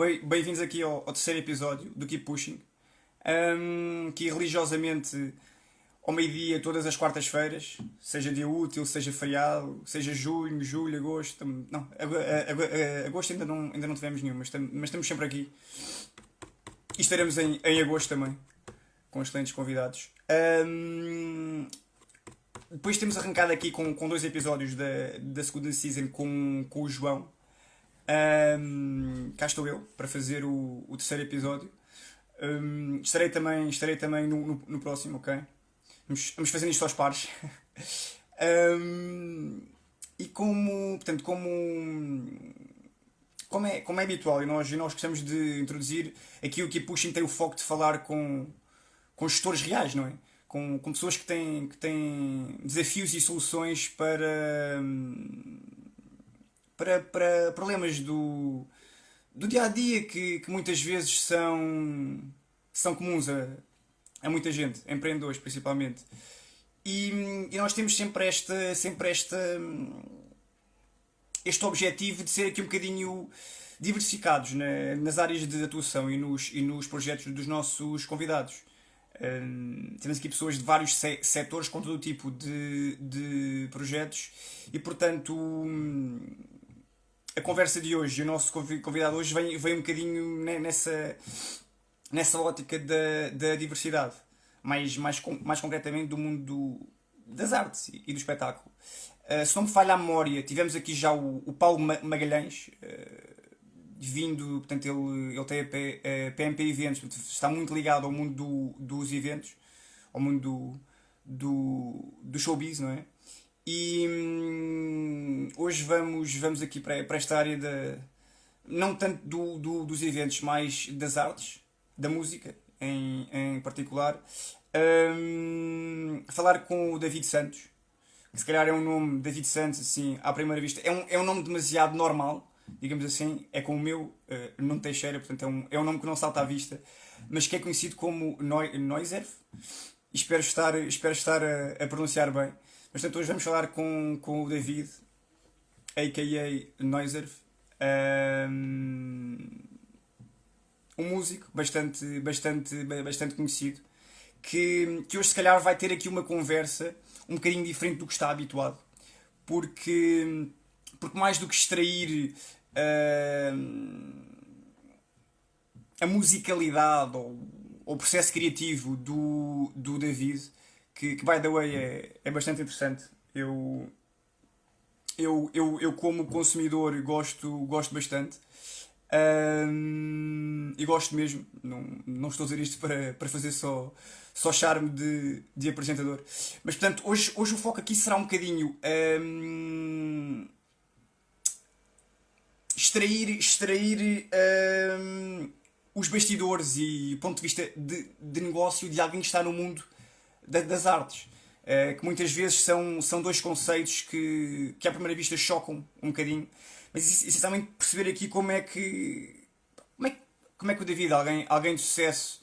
bem-vindos aqui ao terceiro episódio do Keep Pushing, que religiosamente ao meio-dia, todas as quartas-feiras, seja dia útil, seja feriado, seja junho, julho, agosto, não, agosto ainda não tivemos nenhum, mas estamos sempre aqui e estaremos em agosto também, com excelentes convidados. Depois temos arrancado aqui com dois episódios da segunda season com o João. Cá estou eu para fazer o terceiro episódio. Estarei também no próximo, ok? Vamos fazendo isto aos pares. E como é habitual, e nós gostamos de introduzir aqui o Keep Pushing tem o foco de falar com gestores reais, não é? Com pessoas que têm desafios e soluções para problemas do dia a dia que muitas vezes são comuns a muita gente, a empreendedores principalmente. E nós temos sempre este objetivo de ser aqui um bocadinho diversificados nas áreas de atuação e nos projetos dos nossos convidados. Temos aqui pessoas de vários setores com todo o tipo de projetos e, portanto, a conversa de hoje e o nosso convidado hoje vem um bocadinho nessa ótica da diversidade, mais concretamente do mundo das artes e do espetáculo. Se não me falha a memória, tivemos aqui já o Paulo Magalhães, vindo, portanto, ele tem a PMP Eventos, portanto, está muito ligado ao mundo dos eventos, ao mundo do showbiz, não é? E hoje vamos aqui para esta área não tanto dos eventos, mas das artes, da música em particular. Falar com o David Santos, que se calhar é um nome, David Santos, assim, à primeira vista, é um nome demasiado normal, digamos assim, é como o meu, Nuno Teixeira, portanto é um nome que não salta à vista, mas que é conhecido como Noiserv, e espero estar a pronunciar bem. Mas portanto hoje vamos falar com o David, a.k.a. Noiserv, um músico bastante conhecido, que hoje se calhar vai ter aqui uma conversa um bocadinho diferente do que está habituado, porque mais do que extrair a musicalidade ou o processo criativo do David, que by the way é bastante interessante. Eu como consumidor gosto bastante. E gosto mesmo, não estou a dizer isto para fazer só charme de apresentador, mas portanto hoje o foco aqui será um bocadinho extrair os bastidores e o ponto de vista de negócio de alguém que está no mundo das artes, que muitas vezes são dois conceitos que à primeira vista chocam um bocadinho, mas essencialmente perceber aqui como é que o David, alguém de sucesso,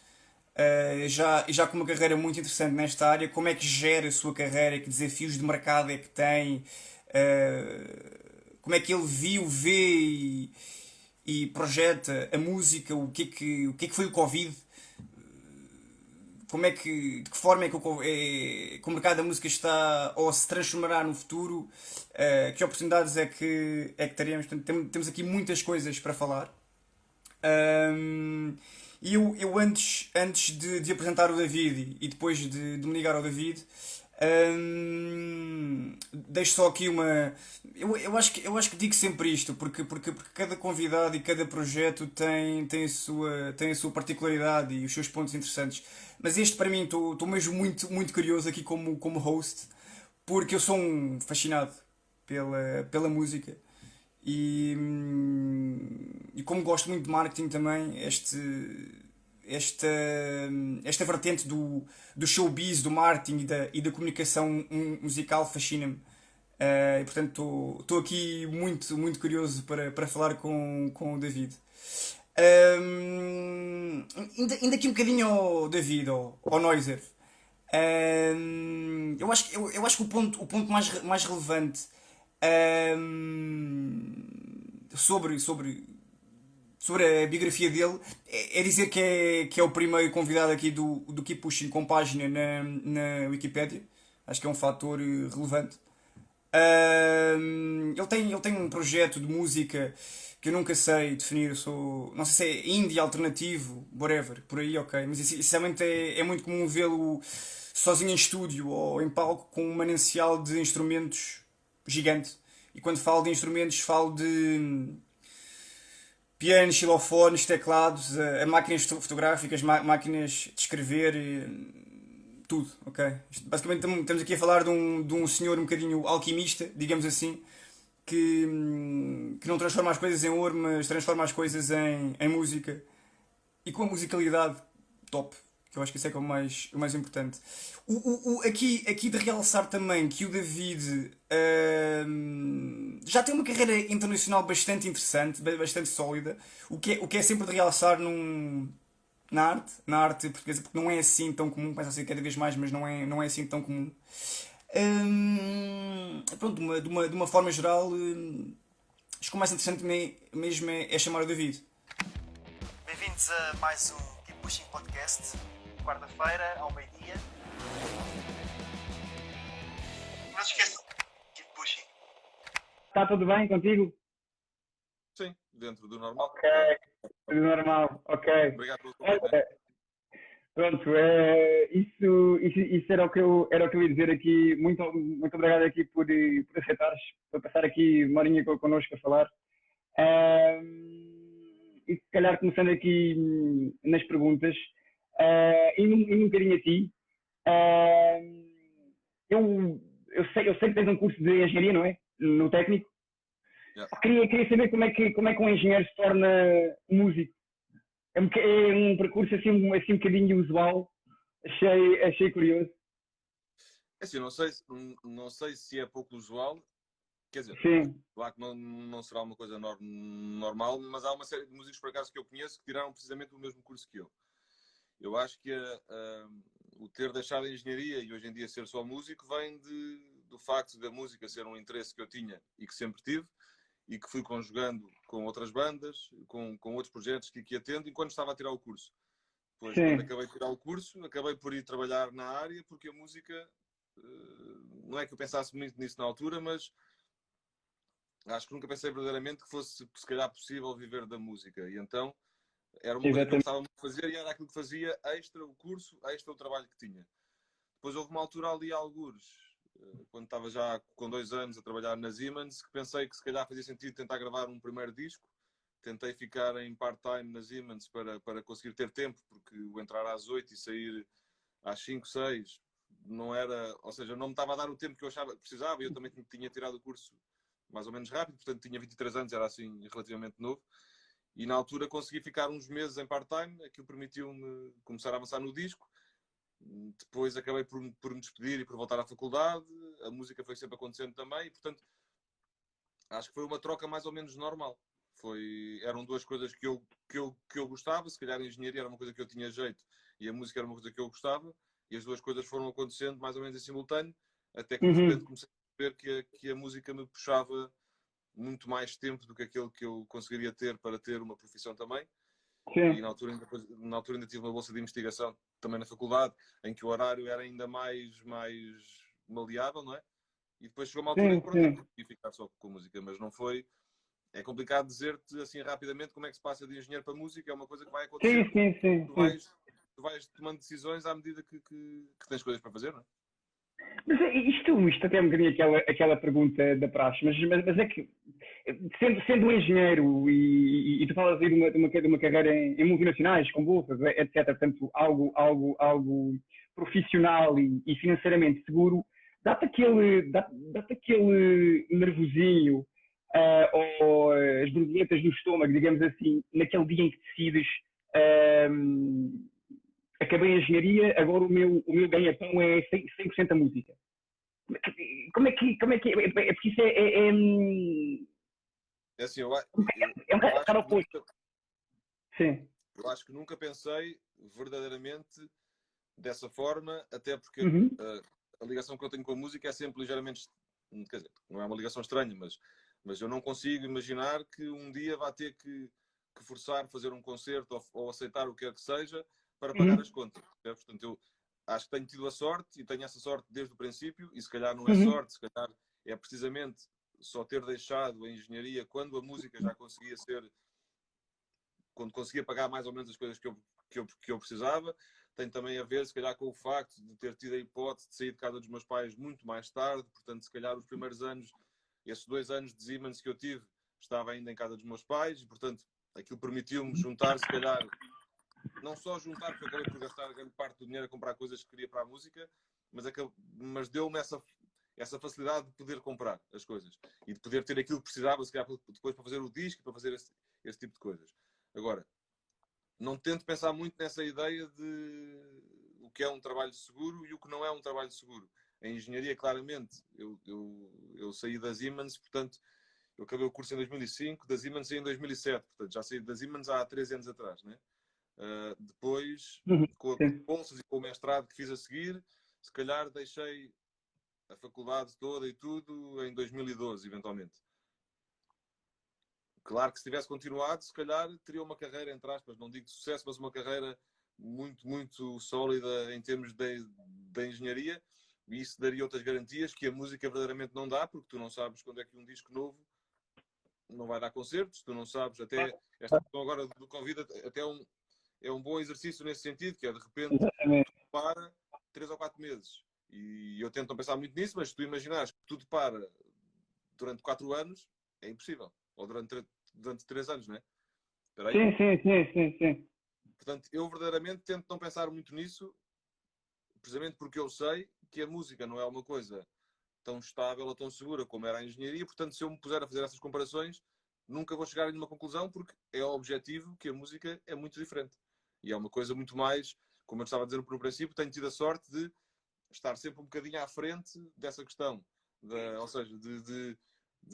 já com uma carreira muito interessante nesta área, como é que gera a sua carreira, que desafios de mercado é que tem, como é que ele vê e projeta a música, o que é que foi o Covid, de que forma é que o mercado da música está ou se transformará no futuro, que oportunidades é que teremos. Portanto, temos aqui muitas coisas para falar. E eu antes de apresentar o David e depois de me ligar ao David, deixo só aqui uma. Eu acho que digo sempre isto, porque cada convidado e cada projeto tem a sua particularidade e os seus pontos interessantes. Mas este, para mim, estou mesmo muito curioso aqui como host, porque eu sou um fascinado pela música. E como gosto muito de marketing também, esta vertente do showbiz, do marketing e da comunicação musical fascina-me. E portanto estou aqui muito curioso para falar com o David. Ainda aqui um bocadinho ao David, ao Noiser. Eu acho que o ponto mais relevante sobre sobre a biografia dele, é dizer que é o primeiro convidado aqui do Keep Pushing com página na Wikipédia. Acho que é um fator relevante. Ele tem um projeto de música que eu nunca sei definir. Não sei se é indie, alternativo, whatever, por aí, ok. Mas essencialmente é muito comum vê-lo sozinho em estúdio ou em palco com um manancial de instrumentos gigante. E quando falo de instrumentos, falo de pianos, xilofones, teclados, a máquinas fotográficas, máquinas de escrever, tudo, ok? Basicamente estamos aqui a falar de um senhor um bocadinho alquimista, digamos assim, que não transforma as coisas em ouro, mas transforma as coisas em música. E com a musicalidade top, que eu acho que isso é que é o mais importante. Aqui de realçar também que o David já tem uma carreira internacional bastante interessante, bastante sólida, o que é sempre de realçar na arte portuguesa, porque não é assim tão comum, começa a ser cada vez mais, mas não é assim tão comum. Pronto, de uma forma geral, acho que o mais interessante mesmo é chamar o David. Bem-vindos a mais um Keep Pushing Podcast, quarta-feira, ao meio-dia. Não se esqueçam, Keep Pushing. Está tudo bem contigo? Sim, dentro do normal. Ok, tudo normal, ok. Obrigado pelo convite. Pronto, isso era o que eu ia dizer aqui. Muito obrigado aqui por aceitares, por passar aqui uma horinha connosco a falar. E se calhar começando aqui nas perguntas, indo um bocadinho a ti, eu sei que tens um curso de engenharia, não é? No técnico. Yeah. Queria saber como é que um engenheiro se torna músico. É um percurso assim um bocadinho usual. Achei curioso. É assim, não sei se é pouco usual, quer dizer, Sim, claro que não será uma coisa normal, mas há uma série de músicos por acaso que eu conheço que tiraram precisamente o mesmo curso que eu. Eu acho que o ter deixado a engenharia e hoje em dia ser só músico vem do facto da música ser um interesse que eu tinha e que sempre tive e que fui conjugando com outras bandas, com outros projetos que ia tendo enquanto estava a tirar o curso. Depois, sim. quando acabei de tirar o curso, acabei por ir trabalhar na área, porque a música, não é que eu pensasse muito nisso na altura, mas acho que nunca pensei verdadeiramente que fosse, se calhar, possível viver da música. E então, era uma coisa que eu Exatamente. gostava muito de fazer e era aquilo que fazia extra o curso, extra o trabalho que tinha. Depois houve uma altura ali, algures, quando estava já com 2 anos a trabalhar na Siemens, que pensei que se calhar fazia sentido tentar gravar um primeiro disco. Tentei ficar em part-time na Siemens para conseguir ter tempo, porque o entrar às 8 e sair às 5, 6 não era, ou seja, não me estava a dar o tempo que eu achava que precisava e eu também tinha tirado o curso mais ou menos rápido, portanto tinha 23 anos, era assim relativamente novo. E na altura consegui ficar uns meses em part-time, aquilo permitiu-me começar a avançar no disco. Depois acabei por me despedir e por voltar à faculdade. A música foi sempre acontecendo também e, portanto, acho que foi uma troca mais ou menos normal. Eram duas coisas que eu gostava. Se calhar a engenharia era uma coisa que eu tinha jeito e a música era uma coisa que eu gostava. E as duas coisas foram acontecendo mais ou menos em simultâneo, até que de repente comecei a ver que a música me puxava muito mais tempo do que aquele que eu conseguiria ter para ter uma profissão também. E Sim, na altura ainda tive uma bolsa de investigação também na faculdade, em que o horário era ainda mais maleável, não é? E depois chegou uma altura em sim, que pronto, eu sim. consegui ficar só com música, mas não foi. É complicado dizer-te assim rapidamente como é que se passa de engenheiro para música, é uma coisa que vai Sim, acontecendo. sim, sim, Tu sim. vais, tu vais tomando decisões à medida que tens coisas para fazer, não é? Mas isto até é um bocadinho aquela pergunta da praxe, mas é que, sendo um engenheiro e tu falas aí de uma carreira em multinacionais, com bolsas, etc., portanto, algo profissional e financeiramente seguro, dá-te aquele nervosinho, ou as borboletas no estômago, digamos assim, naquele dia em que decides. Acabei a engenharia, agora o meu ganha-pão é 100% a música. Como é que é porque isso É assim, é um eu acho bocado que oposto. Sim. eu acho que nunca pensei verdadeiramente dessa forma, até porque Uhum. a ligação que eu tenho com a música é sempre ligeiramente, quer dizer, não é uma ligação estranha, mas eu não consigo imaginar que um dia vá ter que que forçar fazer um concerto ou aceitar o que quer que seja para pagar as contas. Portanto, eu acho que tenho tido a sorte e tenho essa sorte desde o princípio e se calhar não é sorte, se calhar é precisamente só ter deixado a engenharia quando a música já conseguia ser, quando conseguia pagar mais ou menos as coisas que eu precisava. Tem também a ver, se calhar, com o facto de ter tido a hipótese de sair de casa dos meus pais muito mais tarde. Portanto, se calhar, os primeiros anos, esses 2 anos de Siemens que eu tive, estava ainda em casa dos meus pais. E, portanto, aquilo permitiu-me juntar, se calhar, não só juntar, porque eu acabei por gastar grande parte do dinheiro a comprar coisas que queria para a música, mas deu-me essa facilidade de poder comprar as coisas. E de poder ter aquilo que precisava, se calhar, depois para fazer o disco, para fazer esse tipo de coisas. Agora, não tento pensar muito nessa ideia de o que é um trabalho seguro e o que não é um trabalho seguro. A engenharia, claramente, eu saí da Siemens, portanto, eu acabei o curso em 2005, da Siemens saí em 2007, portanto, já saí da Siemens há 13 anos atrás, né? Depois, com as bolsas e com o mestrado que fiz a seguir, se calhar deixei a faculdade toda e tudo em 2012, eventualmente. Claro que se tivesse continuado, se calhar teria uma carreira, entre aspas, não digo de sucesso, mas uma carreira muito, muito sólida em termos de engenharia, e isso daria outras garantias que a música verdadeiramente não dá, porque tu não sabes quando é que um disco novo não vai dar concertos, tu não sabes, até esta questão agora do Covid até é um bom exercício nesse sentido, que é de repente tudo para 3 ou 4 meses. E eu tento não pensar muito nisso, mas se tu imaginares que tudo para durante 4 anos, é impossível. Ou durante 3 anos, não é? Sim. Portanto, eu verdadeiramente tento não pensar muito nisso, precisamente porque eu sei que a música não é uma coisa tão estável ou tão segura como era a engenharia. Portanto, se eu me puser a fazer essas comparações, nunca vou chegar a nenhuma conclusão, porque é objetivo que a música é muito diferente. E é uma coisa muito mais, como eu estava a dizer no princípio, tenho tido a sorte de estar sempre um bocadinho à frente dessa questão. Ou seja, de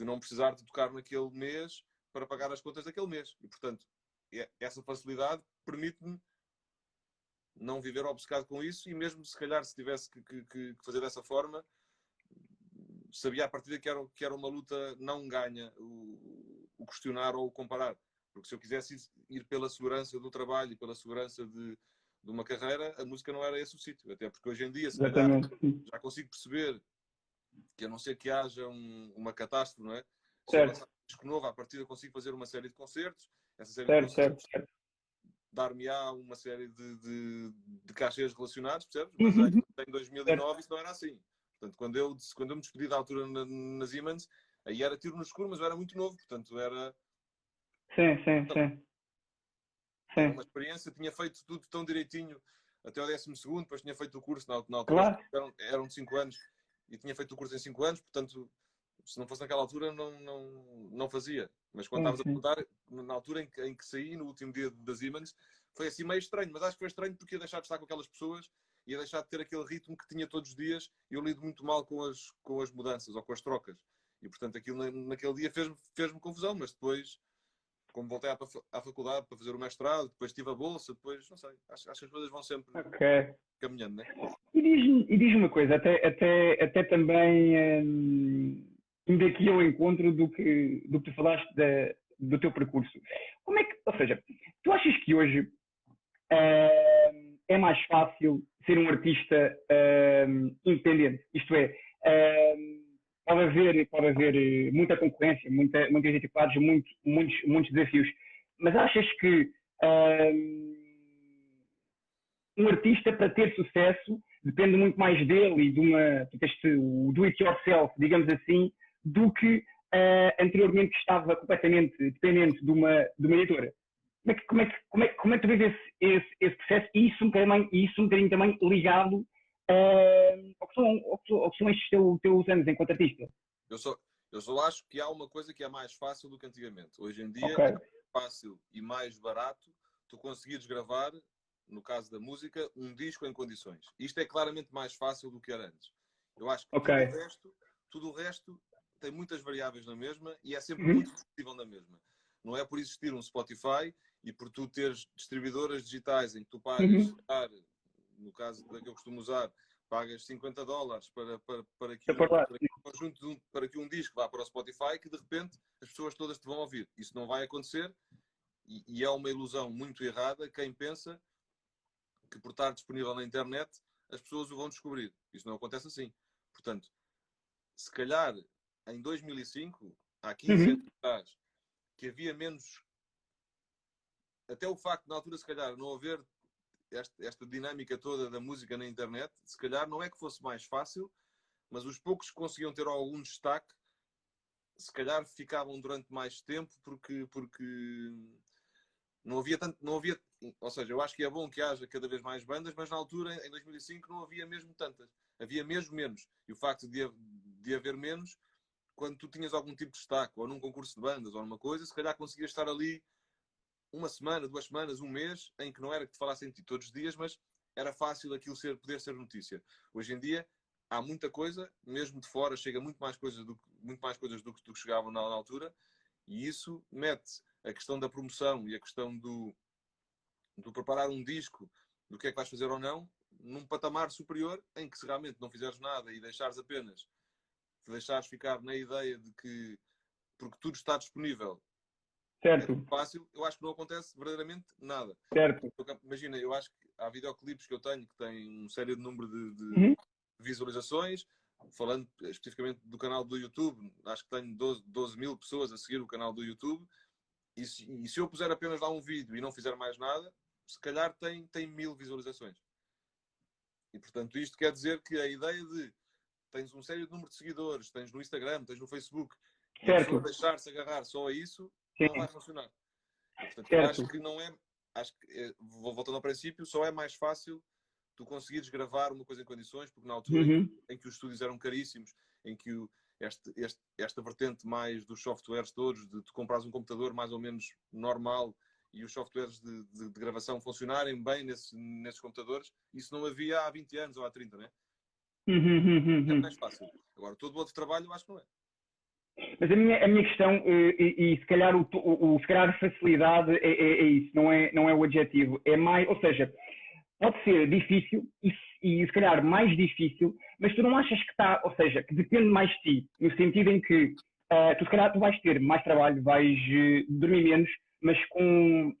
não precisar de tocar naquele mês para pagar as contas daquele mês. E, portanto, essa facilidade permite-me não viver obcecado com isso e mesmo se calhar se tivesse que fazer dessa forma, sabia a partir que era uma luta não ganha o questionar ou o comparar. Porque se eu quisesse ir pela segurança do trabalho e pela segurança de uma carreira, a música não era esse o sítio. Até porque hoje em dia, se calhar, já consigo perceber que a não ser que haja uma catástrofe, não é? Se eu lançar um disco novo, à partida consigo fazer uma série de concertos. Essa série de concertos dar-me-á uma série de cachês relacionados, percebes? Mas em 2009 isso não era assim. Portanto, quando eu me despedi da altura na Siemens, aí era tiro no escuro, mas eu era muito novo, portanto era... Era uma experiência, tinha feito tudo tão direitinho até o 12º, depois tinha feito o curso na altura, eram de 5 anos, e tinha feito o curso em 5 anos, portanto, se não fosse naquela altura, não fazia. Mas quando estavas a perguntar, na altura em que saí, no último dia da Siemens, foi assim meio estranho, mas acho que foi estranho porque ia deixar de estar com aquelas pessoas, ia deixar de ter aquele ritmo que tinha todos os dias, e eu lido muito mal com as mudanças ou com as trocas. E, portanto, aquilo naquele dia fez-me confusão, mas depois, como voltei à faculdade para fazer o mestrado, depois tive a bolsa, depois, não sei, acho que as coisas vão sempre caminhando, não é? E diz-me uma coisa, até também indo aqui ao encontro do que tu falaste do teu percurso. Como é que, ou seja, tu achas que hoje é mais fácil ser um artista independente? Isto é, pode haver muita concorrência, muitas dificuldades, muitos desafios, mas achas que um artista, para ter sucesso, depende muito mais dele e o do-it-yourself, digamos assim, do que anteriormente que estava completamente dependente de uma editora? Como é que tu vês esse processo e isso um bocadinho também ligado ao que são estes teus anos enquanto artista? Eu só acho que há uma coisa que é mais fácil do que antigamente. Hoje em dia é mais fácil e mais barato tu conseguires gravar, no caso da música, um disco em condições. Isto é claramente mais fácil do que era antes. Eu acho que tudo o resto tem muitas variáveis na mesma e é sempre muito discutível na mesma. Não é por existir um Spotify e por tu teres distribuidoras digitais em que tu pagas, no caso da que eu costumo usar, pagas $50 para que um disco vá para o Spotify, que de repente as pessoas todas te vão ouvir. Isso não vai acontecer E é uma ilusão muito errada quem pensa que por estar disponível na internet as pessoas o vão descobrir. Isso não acontece assim. Portanto, se calhar em 2005, há 15 Uhum. anos atrás, que havia menos... Até o facto, na altura, se calhar, não haver esta dinâmica toda da música na internet, se calhar não é que fosse mais fácil, mas os poucos que conseguiam ter algum destaque, se calhar ficavam durante mais tempo porque não havia tanto, não havia, ou seja, eu acho que é bom que haja cada vez mais bandas, mas na altura, em 2005, não havia mesmo tantas. Havia mesmo menos. E o facto de haver menos, quando tu tinhas algum tipo de destaque, ou num concurso de bandas, ou numa coisa, se calhar conseguias estar ali uma semana, 2 semanas, um mês, em que não era que te falassem de ti todos os dias, mas era fácil aquilo poder ser notícia. Hoje em dia, há muita coisa, mesmo de fora, chega muito mais coisas do que chegavam na altura, e isso mete a questão da promoção e a questão do preparar um disco, do que é que vais fazer ou não, num patamar superior, em que se realmente não fizeres nada e te deixares ficar na ideia de que, porque tudo está disponível, é Certo, tudo fácil, eu acho que não acontece verdadeiramente nada. certo. Imagina, eu acho que há videoclipes que eu tenho que têm um sério número de Uhum. visualizações. Falando especificamente do canal do YouTube, acho que tenho 12 mil pessoas a seguir o canal do YouTube. E se eu puser apenas lá um vídeo e não fizer mais nada, se calhar tem 1000 visualizações. E portanto, isto quer dizer que a ideia de tens um sério número de seguidores, tens no Instagram, tens no Facebook, e a pessoa Certo, deixar-se agarrar só a isso, não vai sim, funcionar. E, portanto, eu acho certo. que não é. Acho que, voltando ao princípio, só é mais fácil tu conseguires gravar uma coisa em condições, porque na altura Uhum. em que os estúdios eram caríssimos, em que esta vertente mais dos softwares todos, de tu comprares um computador mais ou menos normal e os softwares de gravação funcionarem bem nesses computadores, isso não havia há 20 anos ou há 30, né? Uhum, uhum, É uhum. mais fácil. Agora, todo o outro trabalho eu acho que não é. Mas a minha questão, e se calhar, se calhar a facilidade é isso, não é o adjetivo. É mais, ou seja, pode ser difícil e se calhar mais difícil, mas tu não achas que está, ou seja, que depende mais de ti, no sentido em que tu se calhar tu vais ter mais trabalho, vais dormir menos, mas com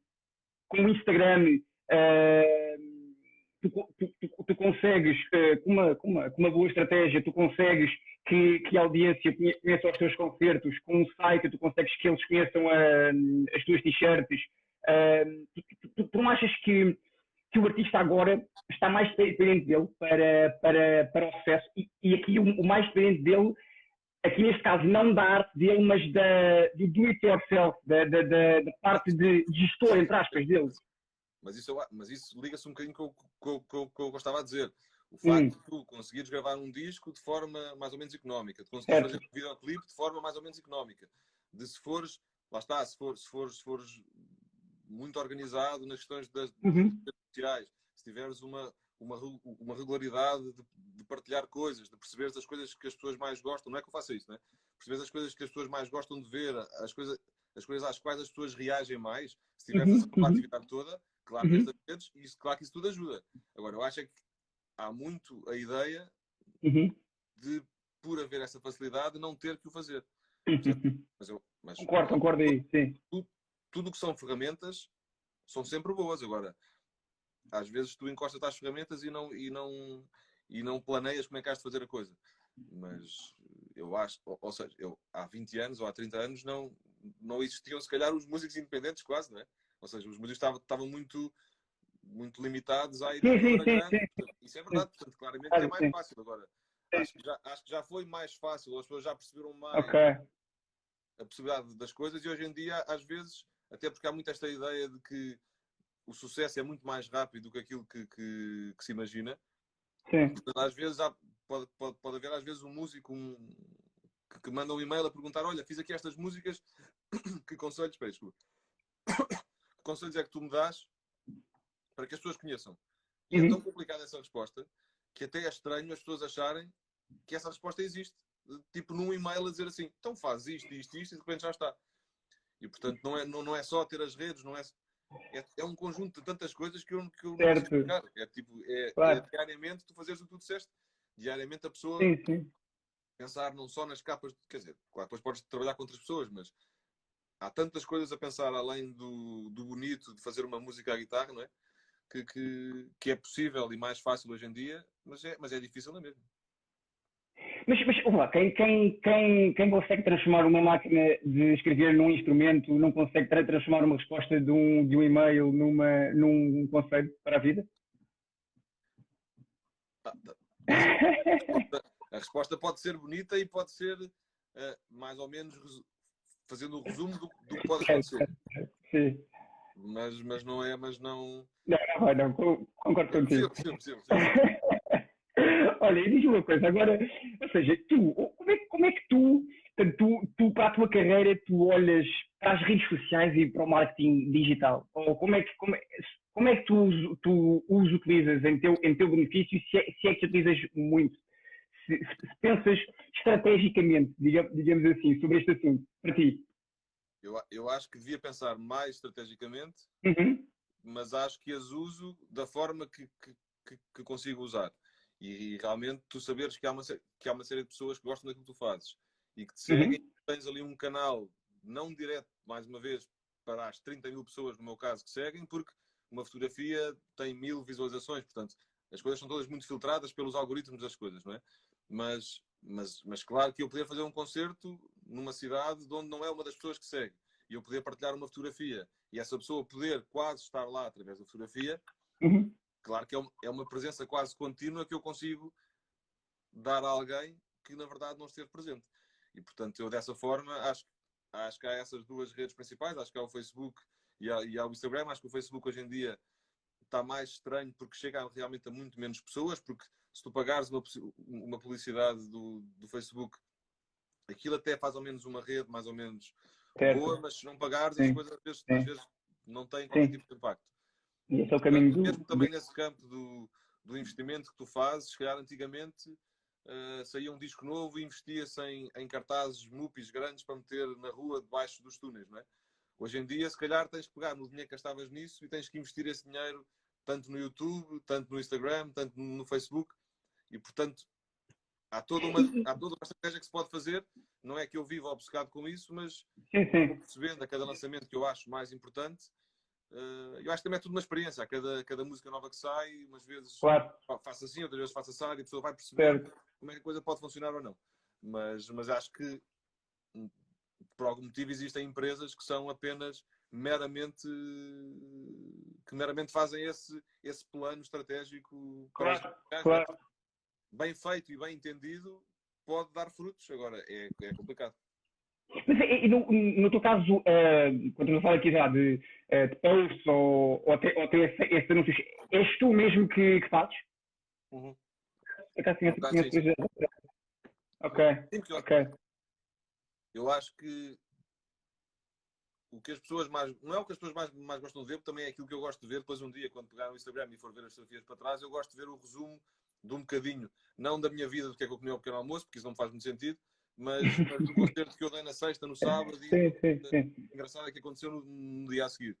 o Instagram tu consegues, com uma boa estratégia, tu consegues que a audiência conheça os teus concertos, com um site tu consegues que eles conheçam as tuas t-shirts. Tu não achas que o artista agora está mais dependente dele para o sucesso e aqui o mais dependente dele, aqui neste caso não da arte dele, mas do do it yourself, da parte de gestor, entre aspas, dele. Mas isso liga-se um bocadinho com o que eu gostava de dizer. O facto Hum, de tu conseguires gravar um disco de forma mais ou menos económica, de conseguires certo. fazer um videoclipe de forma mais ou menos económica, de se fores, lá está, se fores muito organizado nas questões das Uhum. redes sociais, se tiveres uma regularidade de partilhar coisas, de perceberes as coisas que as pessoas mais gostam, não é que eu faça isso, né? Perceberes as coisas que as pessoas mais gostam de ver, as coisas às quais as pessoas reagem mais, se tiveres essa Uhum. Uhum. proatividade toda, claro, Uhum. nestas redes, claro que isso tudo ajuda. Agora, eu acho é que há muito a ideia Uhum. de, por haver essa facilidade, não ter que o fazer. Uhum. Mas Concordo aí, sim. tudo o que são ferramentas são sempre boas. Agora, às vezes tu encostas às ferramentas e não planeias como é que has de fazer a coisa. Mas eu acho, ou seja, há 20 anos ou há 30 anos não existiam, se calhar, os músicos independentes quase, não é? Ou seja, os músicos estavam muito limitados à Sim, sim, editora sim, grande. sim, Isso é sim. verdade, portanto, claramente que é Claro, mais sim. fácil. Agora, Sim. acho que já foi mais fácil, as pessoas já perceberam Ok. mais a possibilidade das coisas e hoje em dia, às vezes, até porque há muito esta ideia de que o sucesso é muito mais rápido do que aquilo que se imagina. Sim. Portanto, às vezes pode haver às vezes um músico que manda um e-mail a perguntar: olha, fiz aqui estas músicas, que conselhos, espera, desculpa, que conselhos é que tu me dás para que as pessoas conheçam? E é tão Uhum. complicada essa resposta que até é estranho as pessoas acharem que essa resposta existe. Tipo num e-mail a dizer assim: então faz isto, isto, isto, e de repente já está. E portanto não é só ter as redes, não é um conjunto de tantas coisas que eu não consigo Certo. explicar. É tipo, é Claro. diariamente tu fazeres o que tu disseste. Diariamente a pessoa Sim, sim. pensar não só nas capas, quer dizer, claro, depois podes trabalhar com outras pessoas, mas há tantas coisas a pensar além do bonito de fazer uma música à guitarra, não é? Que é possível e mais fácil hoje em dia, mas é difícil não é mesmo. Mas vamos lá, quem consegue transformar uma máquina de escrever num instrumento não consegue transformar uma resposta de um e-mail num conceito para a vida? A resposta pode ser bonita e pode ser mais ou menos fazendo o resumo do que pode acontecer. Sim. Mas não é, mas não. Não, concordo contigo. Percebo. Olha, e diz uma coisa, agora, ou seja, como é que tu, para a tua carreira, tu olhas para as redes sociais e para o marketing digital? Ou como é que tu os utilizas em teu benefício, se é que utilizas muito? Se pensas estrategicamente, digamos assim, sobre este assunto, para ti? Eu acho que devia pensar mais estrategicamente, mas acho que as uso da forma que consigo usar. E realmente tu saberes que há uma série de pessoas que gostam daquilo que tu fazes e que te seguem, tens ali um canal não direto, mais uma vez, para as 30 mil pessoas, no meu caso, que seguem, porque uma fotografia tem 1000 visualizações, portanto, as coisas são todas muito filtradas pelos algoritmos das coisas, não é? Mas claro que eu poder fazer um concerto numa cidade de onde não é uma das pessoas que segue e eu poder partilhar uma fotografia e essa pessoa poder quase estar lá através da fotografia, claro que é uma presença quase contínua que eu consigo dar a alguém que na verdade não esteve presente. E portanto eu dessa forma acho que há essas duas redes principais, acho que há o Facebook e há o Instagram. Acho que o Facebook hoje em dia está mais estranho porque chega realmente a muito menos pessoas, porque se tu pagares uma publicidade do Facebook, aquilo até faz ao menos uma rede mais ou menos boa, mas se não pagares, as coisas às vezes não têm qualquer tipo de impacto. E esse é o caminho mesmo também nesse campo do investimento que tu fazes, se calhar antigamente saía um disco novo e investia-se em cartazes mupis grandes para meter na rua debaixo dos túneis, não é? Hoje em dia, se calhar, tens que pegar no dinheiro que gastavas nisso e tens que investir esse dinheiro tanto no YouTube, tanto no Instagram, tanto no Facebook. E, portanto, há toda uma estratégia que se pode fazer. Não é que eu viva obcecado com isso, mas vou percebendo a cada lançamento que eu acho mais importante. Eu acho que também é tudo uma experiência. Cada música nova que sai, umas vezes faço assim, outras vezes faço assado, e a pessoa vai perceber como é que a coisa pode funcionar ou não. Mas acho que por algum motivo existem empresas que são apenas meramente fazem esse plano estratégico bem feito e bem entendido, pode dar frutos. Agora é complicado. Mas no teu caso, quando eu falo aqui já de posts ou até esses anúncios, és tu mesmo que fazes? Ok. Eu acho que o que as pessoas não é o que as pessoas mais gostam de ver, também é aquilo que eu gosto de ver. Depois um dia, quando pegar no Instagram e for ver as fotografias para trás, eu gosto de ver o resumo de um bocadinho, não da minha vida, do que é que eu comi ao pequeno almoço, porque isso não me faz muito sentido, mas do concerto que eu dei na sexta, no sábado, e engraçado é que aconteceu no dia a seguir.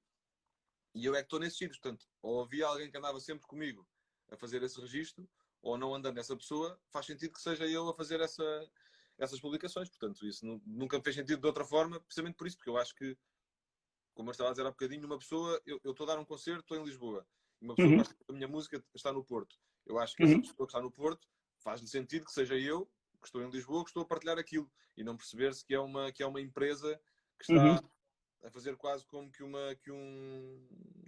E eu é que estou nesses sítios, portanto, ou havia alguém que andava sempre comigo a fazer esse registro, ou não andando essa pessoa, faz sentido que seja eu a fazer essas publicações. Portanto, isso nunca me fez sentido de outra forma, precisamente por isso, porque eu acho que, como eu estava a dizer há bocadinho, uma pessoa, eu estou a dar um concerto, estou em Lisboa, e uma pessoa que gosta da minha música está no Porto. Eu acho que essa pessoa que está no Porto faz-lhe sentido que seja eu, que estou em Lisboa, que estou a partilhar aquilo, e não perceber-se que é uma empresa que está a fazer quase como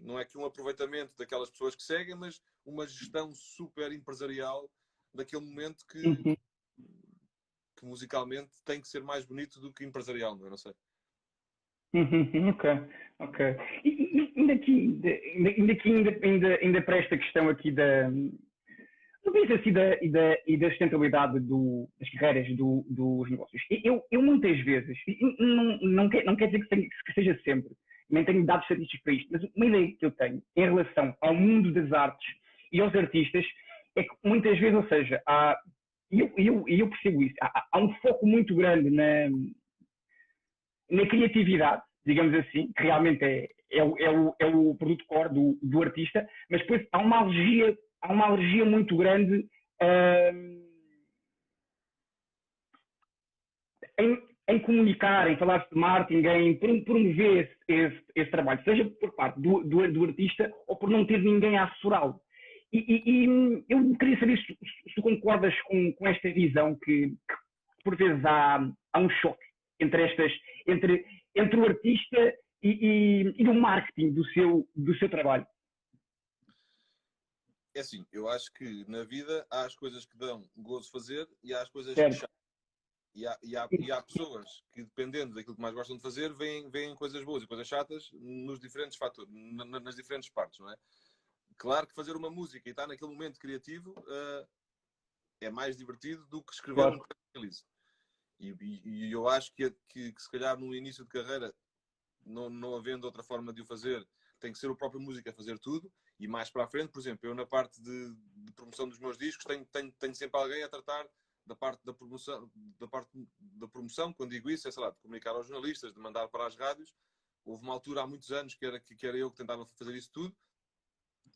não é que um aproveitamento daquelas pessoas que seguem, mas uma gestão super empresarial daquele momento que musicalmente tem que ser mais bonito do que empresarial, não é? Não sei. Ok. E ainda para esta questão aqui da sustentabilidade das carreiras dos negócios. Eu muitas vezes, não quer dizer que seja sempre, nem tenho dados estatísticos para isto, mas uma ideia que eu tenho em relação ao mundo das artes e aos artistas é que muitas vezes, ou seja, eu percebo isso, há um foco muito grande na criatividade, digamos assim, que realmente é o produto core do artista, mas depois há uma alergia muito grande em comunicar, em falar de marketing, em promover esse trabalho, seja por parte do artista ou por não ter ninguém a assessorá-lo. E eu queria saber se tu concordas com esta visão que por vezes há um choque entre o artista e o marketing do seu trabalho. É assim, eu acho que na vida há as coisas que dão gozo fazer e há as coisas Certo. que chateam. E há pessoas que, dependendo daquilo que mais gostam de fazer, veem coisas boas e coisas chatas nos diferentes fatores, nas diferentes partes, não é? Claro que fazer uma música e estar naquele momento criativo é mais divertido do que escrever Claro. um release. E eu acho que se calhar no início de carreira, não havendo outra forma de o fazer, tem que ser o próprio músico a fazer tudo. E mais para a frente, por exemplo, eu na parte de promoção dos meus discos tenho sempre alguém a tratar da parte da promoção, quando digo isso, é, sei lá, de comunicar aos jornalistas, de mandar para as rádios. Houve uma altura há muitos anos que era eu que tentava fazer isso tudo,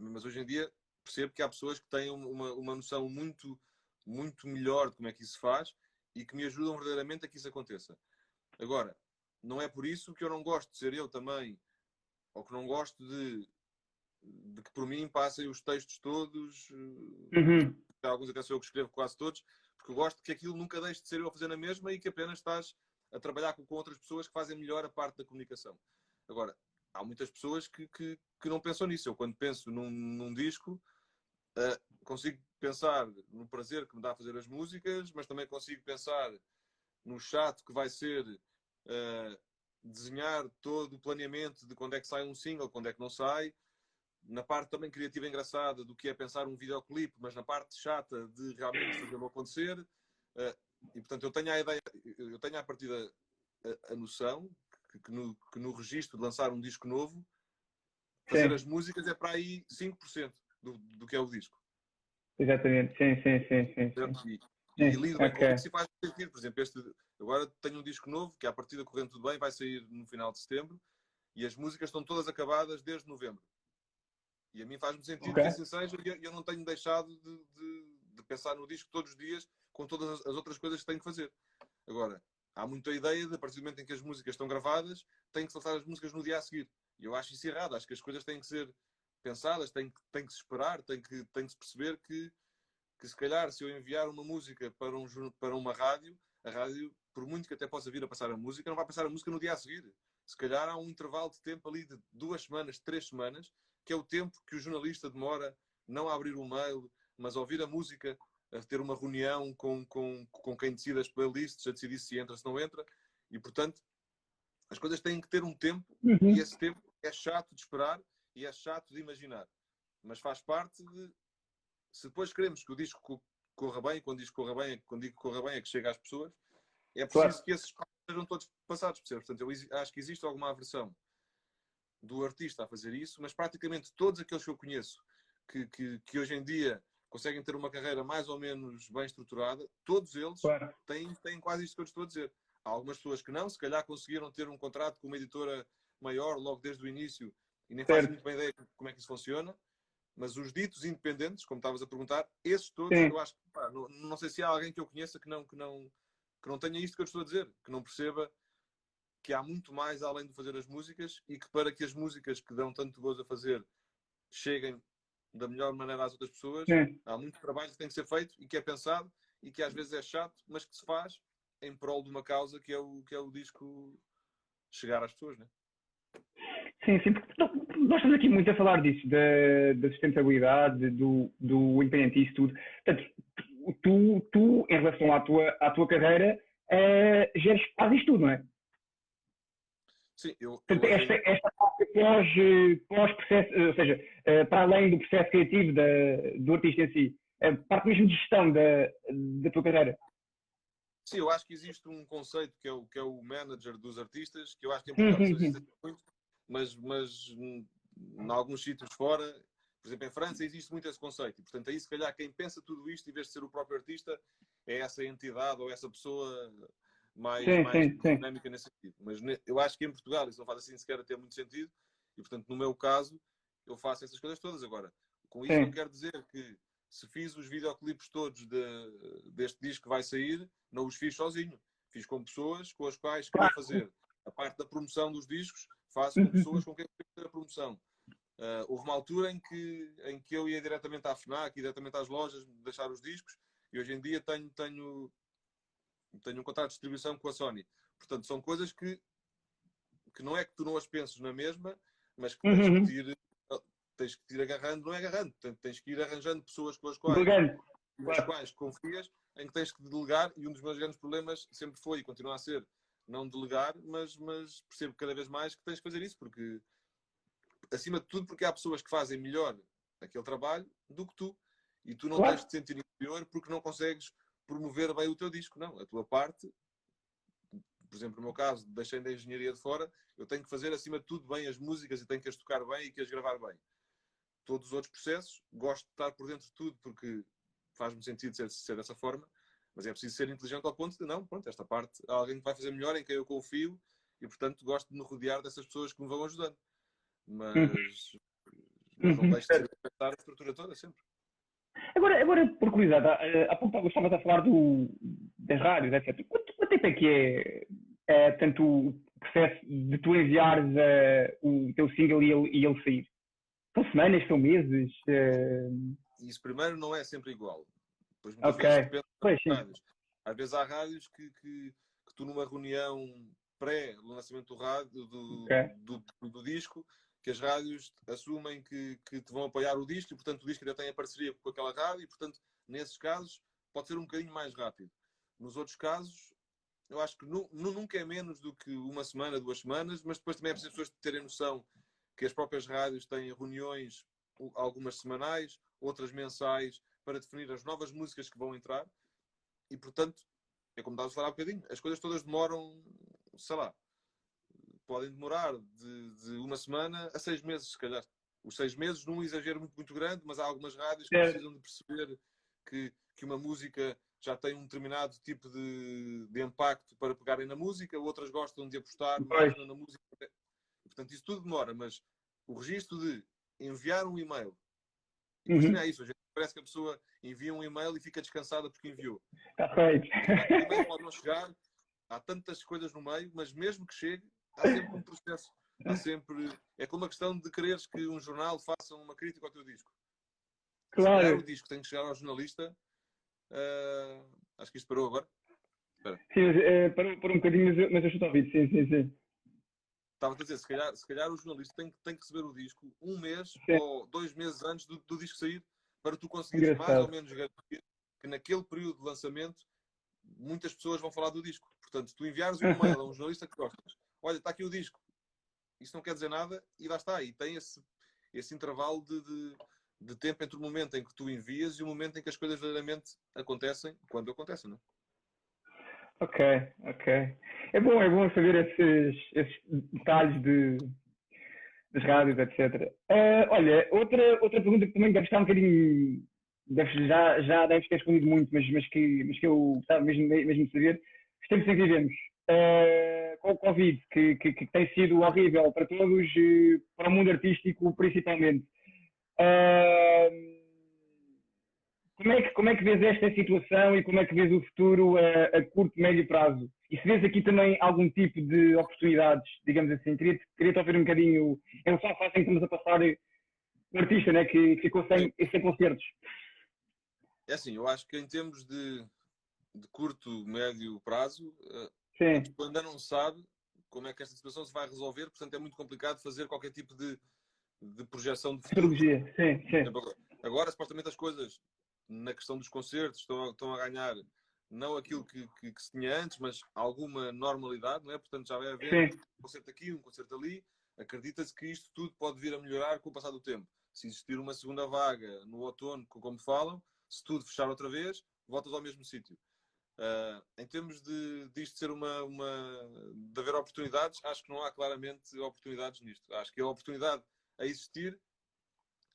mas hoje em dia percebo que há pessoas que têm uma noção muito, muito melhor de como é que isso se faz e que me ajudam verdadeiramente a que isso aconteça. Agora, não é por isso que eu não gosto de ser eu também, ou que não gosto de que por mim passem os textos todos, alguns até sou eu que escrevo quase todos, porque eu gosto que aquilo nunca deixe de ser eu a fazer na mesma e que apenas estás a trabalhar com outras pessoas que fazem melhor a parte da comunicação. Agora, há muitas pessoas que não pensam nisso. Eu, quando penso num disco, consigo pensar no prazer que me dá a fazer as músicas, mas também consigo pensar no chato que vai ser desenhar todo o planeamento de quando é que sai um single, quando é que não sai, na parte também criativa e engraçada do que é pensar um videoclipe, mas na parte chata de realmente fazê-lo acontecer. E portanto eu tenho a ideia, eu tenho à partida a noção que no registro de lançar um disco novo, fazer Sim. as músicas é para aí 5% do que é o disco. Exatamente, sim. E lido bem com Ok. isso e faz sentido. Por exemplo, agora tenho um disco novo que, à partida correndo tudo bem, vai sair no final de setembro e as músicas estão todas acabadas desde novembro. E a mim faz-me sentido Ok. que assim seja e eu não tenho deixado de pensar no disco todos os dias com todas as outras coisas que tenho que fazer. Agora, há muita ideia de, a partir do momento em que as músicas estão gravadas, tem que soltar as músicas no dia a seguir. E eu acho isso errado. Acho que as coisas têm que ser pensadas, tem que se esperar, tem que se perceber que se calhar se eu enviar uma música para uma rádio, a rádio, por muito que até possa vir a passar a música, não vai passar a música no dia a seguir. Se calhar há um intervalo de tempo ali de 2 semanas, 3 semanas, que é o tempo que o jornalista demora não a abrir o mail, mas a ouvir a música, a ter uma reunião com quem decide as playlists, a decidir se entra, se não entra. E, portanto, as coisas têm que ter um tempo e esse tempo é chato de esperar e é chato de imaginar. Mas faz parte de... Se depois queremos que o disco corra bem, quando digo que corra bem é que chega às pessoas, é preciso Claro. que esses passos sejam todos passados, percebes? Portanto, eu acho que existe alguma aversão do artista a fazer isso, mas praticamente todos aqueles que eu conheço que hoje em dia conseguem ter uma carreira mais ou menos bem estruturada, todos eles Claro. têm quase isto que eu estou a dizer. Há algumas pessoas que não, se calhar conseguiram ter um contrato com uma editora maior logo desde o início e nem fazem muito bem ideia de como é que isso funciona, mas os ditos independentes, como estavas a perguntar, esses todos, Sim. eu acho que não sei se há alguém que eu conheça que não tenha isto que eu estou a dizer, que não perceba que há muito mais além de fazer as músicas e que para que as músicas que dão tanto gozo a fazer cheguem da melhor maneira às outras pessoas, Sim. há muito trabalho que tem que ser feito e que é pensado e que às vezes é chato, mas que se faz em prol de uma causa que é o disco chegar às pessoas, né? Sim, porque nós estamos aqui muito a falar disso, da sustentabilidade, do independentismo, tudo. Portanto, tu em relação à tua carreira, fazes tudo, não é? Sim, eu Portanto, hoje esta parte pós-processo, ou seja, para além do processo criativo do artista em si, parte mesmo de gestão da tua carreira. Sim, eu acho que existe um conceito que é o manager dos artistas, que eu acho que em Sim, Portugal sim, isso existe sim. muito, mas em alguns sítios fora, por exemplo, em França existe muito esse conceito. E, portanto, aí se calhar quem pensa tudo isto, em vez de ser o próprio artista, é essa entidade ou essa pessoa mais Sim. dinâmica nesse sentido. Mas eu acho que em Portugal isso não faz assim sequer a ter muito sentido. E, portanto, no meu caso, eu faço essas coisas todas. Agora, com isso não Sim. quero dizer que se fiz os videoclipes todos deste disco que vai sair, não os fiz sozinho. Fiz com pessoas com as quais queria Claro. fazer a parte da promoção dos discos, faço com pessoas com quem queria fazer a promoção. Houve uma altura em que eu ia diretamente à FNAC, ia diretamente às lojas, deixar os discos, e hoje em dia tenho um contrato de distribuição com a Sony. Portanto, são coisas que não é que tu não as penses na mesma, mas que tens que te ir agarrando, não é agarrando, tens que ir arranjando pessoas com as quais confias, em que tens que delegar, e um dos meus grandes problemas sempre foi e continua a ser não delegar, mas percebo cada vez mais que tens que fazer isso, porque acima de tudo porque há pessoas que fazem melhor aquele trabalho do que tu, e tu não tens de te sentir inferior porque não consegues promover bem o teu disco, não, a tua parte. Por exemplo, no meu caso, deixei da engenharia de fora, eu tenho que fazer acima de tudo bem as músicas e tenho que as tocar bem e que as gravar bem. Todos os outros processos, gosto de estar por dentro de tudo porque faz-me sentido ser dessa forma, mas é preciso ser inteligente ao ponto de, não, pronto, esta parte há alguém que vai fazer melhor, em quem eu confio, e portanto gosto de me rodear dessas pessoas que me vão ajudando. Mas não deixo de ser a estrutura toda, sempre. Agora por curiosidade, há pouco estavas a falar das rádios, etc. Quanto tempo é que é tanto o processo de tu enviares o teu single e ele sair? São semanas, são meses? Isso primeiro não é sempre igual. Depois muitas Ok. vezes depende Pois, das sim. rádios. Às vezes há rádios que tu numa reunião pré-lançamento do disco, que as rádios assumem que te vão apoiar o disco e, portanto, o disco já tem a parceria com aquela rádio e, portanto, nesses casos, pode ser um bocadinho mais rápido. Nos outros casos, eu acho que nunca é menos do que uma semana, 2 semanas, mas depois também é preciso as pessoas terem noção que as próprias rádios têm reuniões, algumas semanais, outras mensais, para definir as novas músicas que vão entrar e, portanto, é como estávamos a falar há bocadinho, as coisas todas demoram, sei lá, podem demorar de uma semana a 6 meses, se calhar. Os 6 meses num exagero muito, muito grande, mas há algumas rádios que precisam de perceber que uma música já tem um determinado tipo de impacto para pegarem na música, outras gostam de apostar mais na música. Portanto, isso tudo demora, mas o registro de enviar um e-mail, e depois também é isso, parece que a pessoa envia um e-mail e fica descansada porque enviou. Está feito. O e-mail pode não chegar, há tantas coisas no meio, mas mesmo que chegue, há sempre um processo. É como a questão de quereres que um jornal faça uma crítica ao teu disco. Claro. Se calhar o disco tem que chegar ao jornalista. Acho que isto parou agora. Espera. Sim, parou um bocadinho, mas eu estou a ouvir. Sim. Estava a dizer, se calhar o jornalista tem que receber o disco 1 mês ou 2 meses antes do disco sair, para tu conseguires mais ou menos garantir que naquele período de lançamento muitas pessoas vão falar do disco. Portanto, tu enviares um e-mail a um jornalista que gostas, olha, está aqui o disco, isso não quer dizer nada, e lá está. E tem esse intervalo de tempo entre o momento em que tu envias e o momento em que as coisas verdadeiramente acontecem, quando acontecem, não é? Ok. É bom saber esses detalhes das rádios, etc. Olha, outra pergunta que também deve estar um bocadinho. Já deves ter respondido muito, mas que eu gostava mesmo de saber. Os tempos em que vivemos, com o Covid, que tem sido horrível para todos, para o mundo artístico principalmente. Como é que vês esta situação e como é que vês o futuro a curto e médio prazo? E se vês aqui também algum tipo de oportunidades, digamos assim, queria-te ouvir um bocadinho, em relação à fase em que estamos a passar um artista, né, que ficou sem concertos. É assim, eu acho que em termos de curto, médio prazo, Sim. a pessoa ainda não sabe como é que esta situação se vai resolver, portanto é muito complicado fazer qualquer tipo de projeção de futuro. Sim. Agora, supostamente, as coisas na questão dos concertos estão a ganhar não aquilo que se tinha antes, mas alguma normalidade, não é? Portanto, já vai haver um concerto aqui, um concerto ali. Acredita-se que isto tudo pode vir a melhorar com o passar do tempo. Se existir uma segunda vaga no outono, como falam, se tudo fechar outra vez, voltas ao mesmo sítio. Em termos disto ser de haver oportunidades, acho que não há claramente oportunidades nisto. Acho que a oportunidade a existir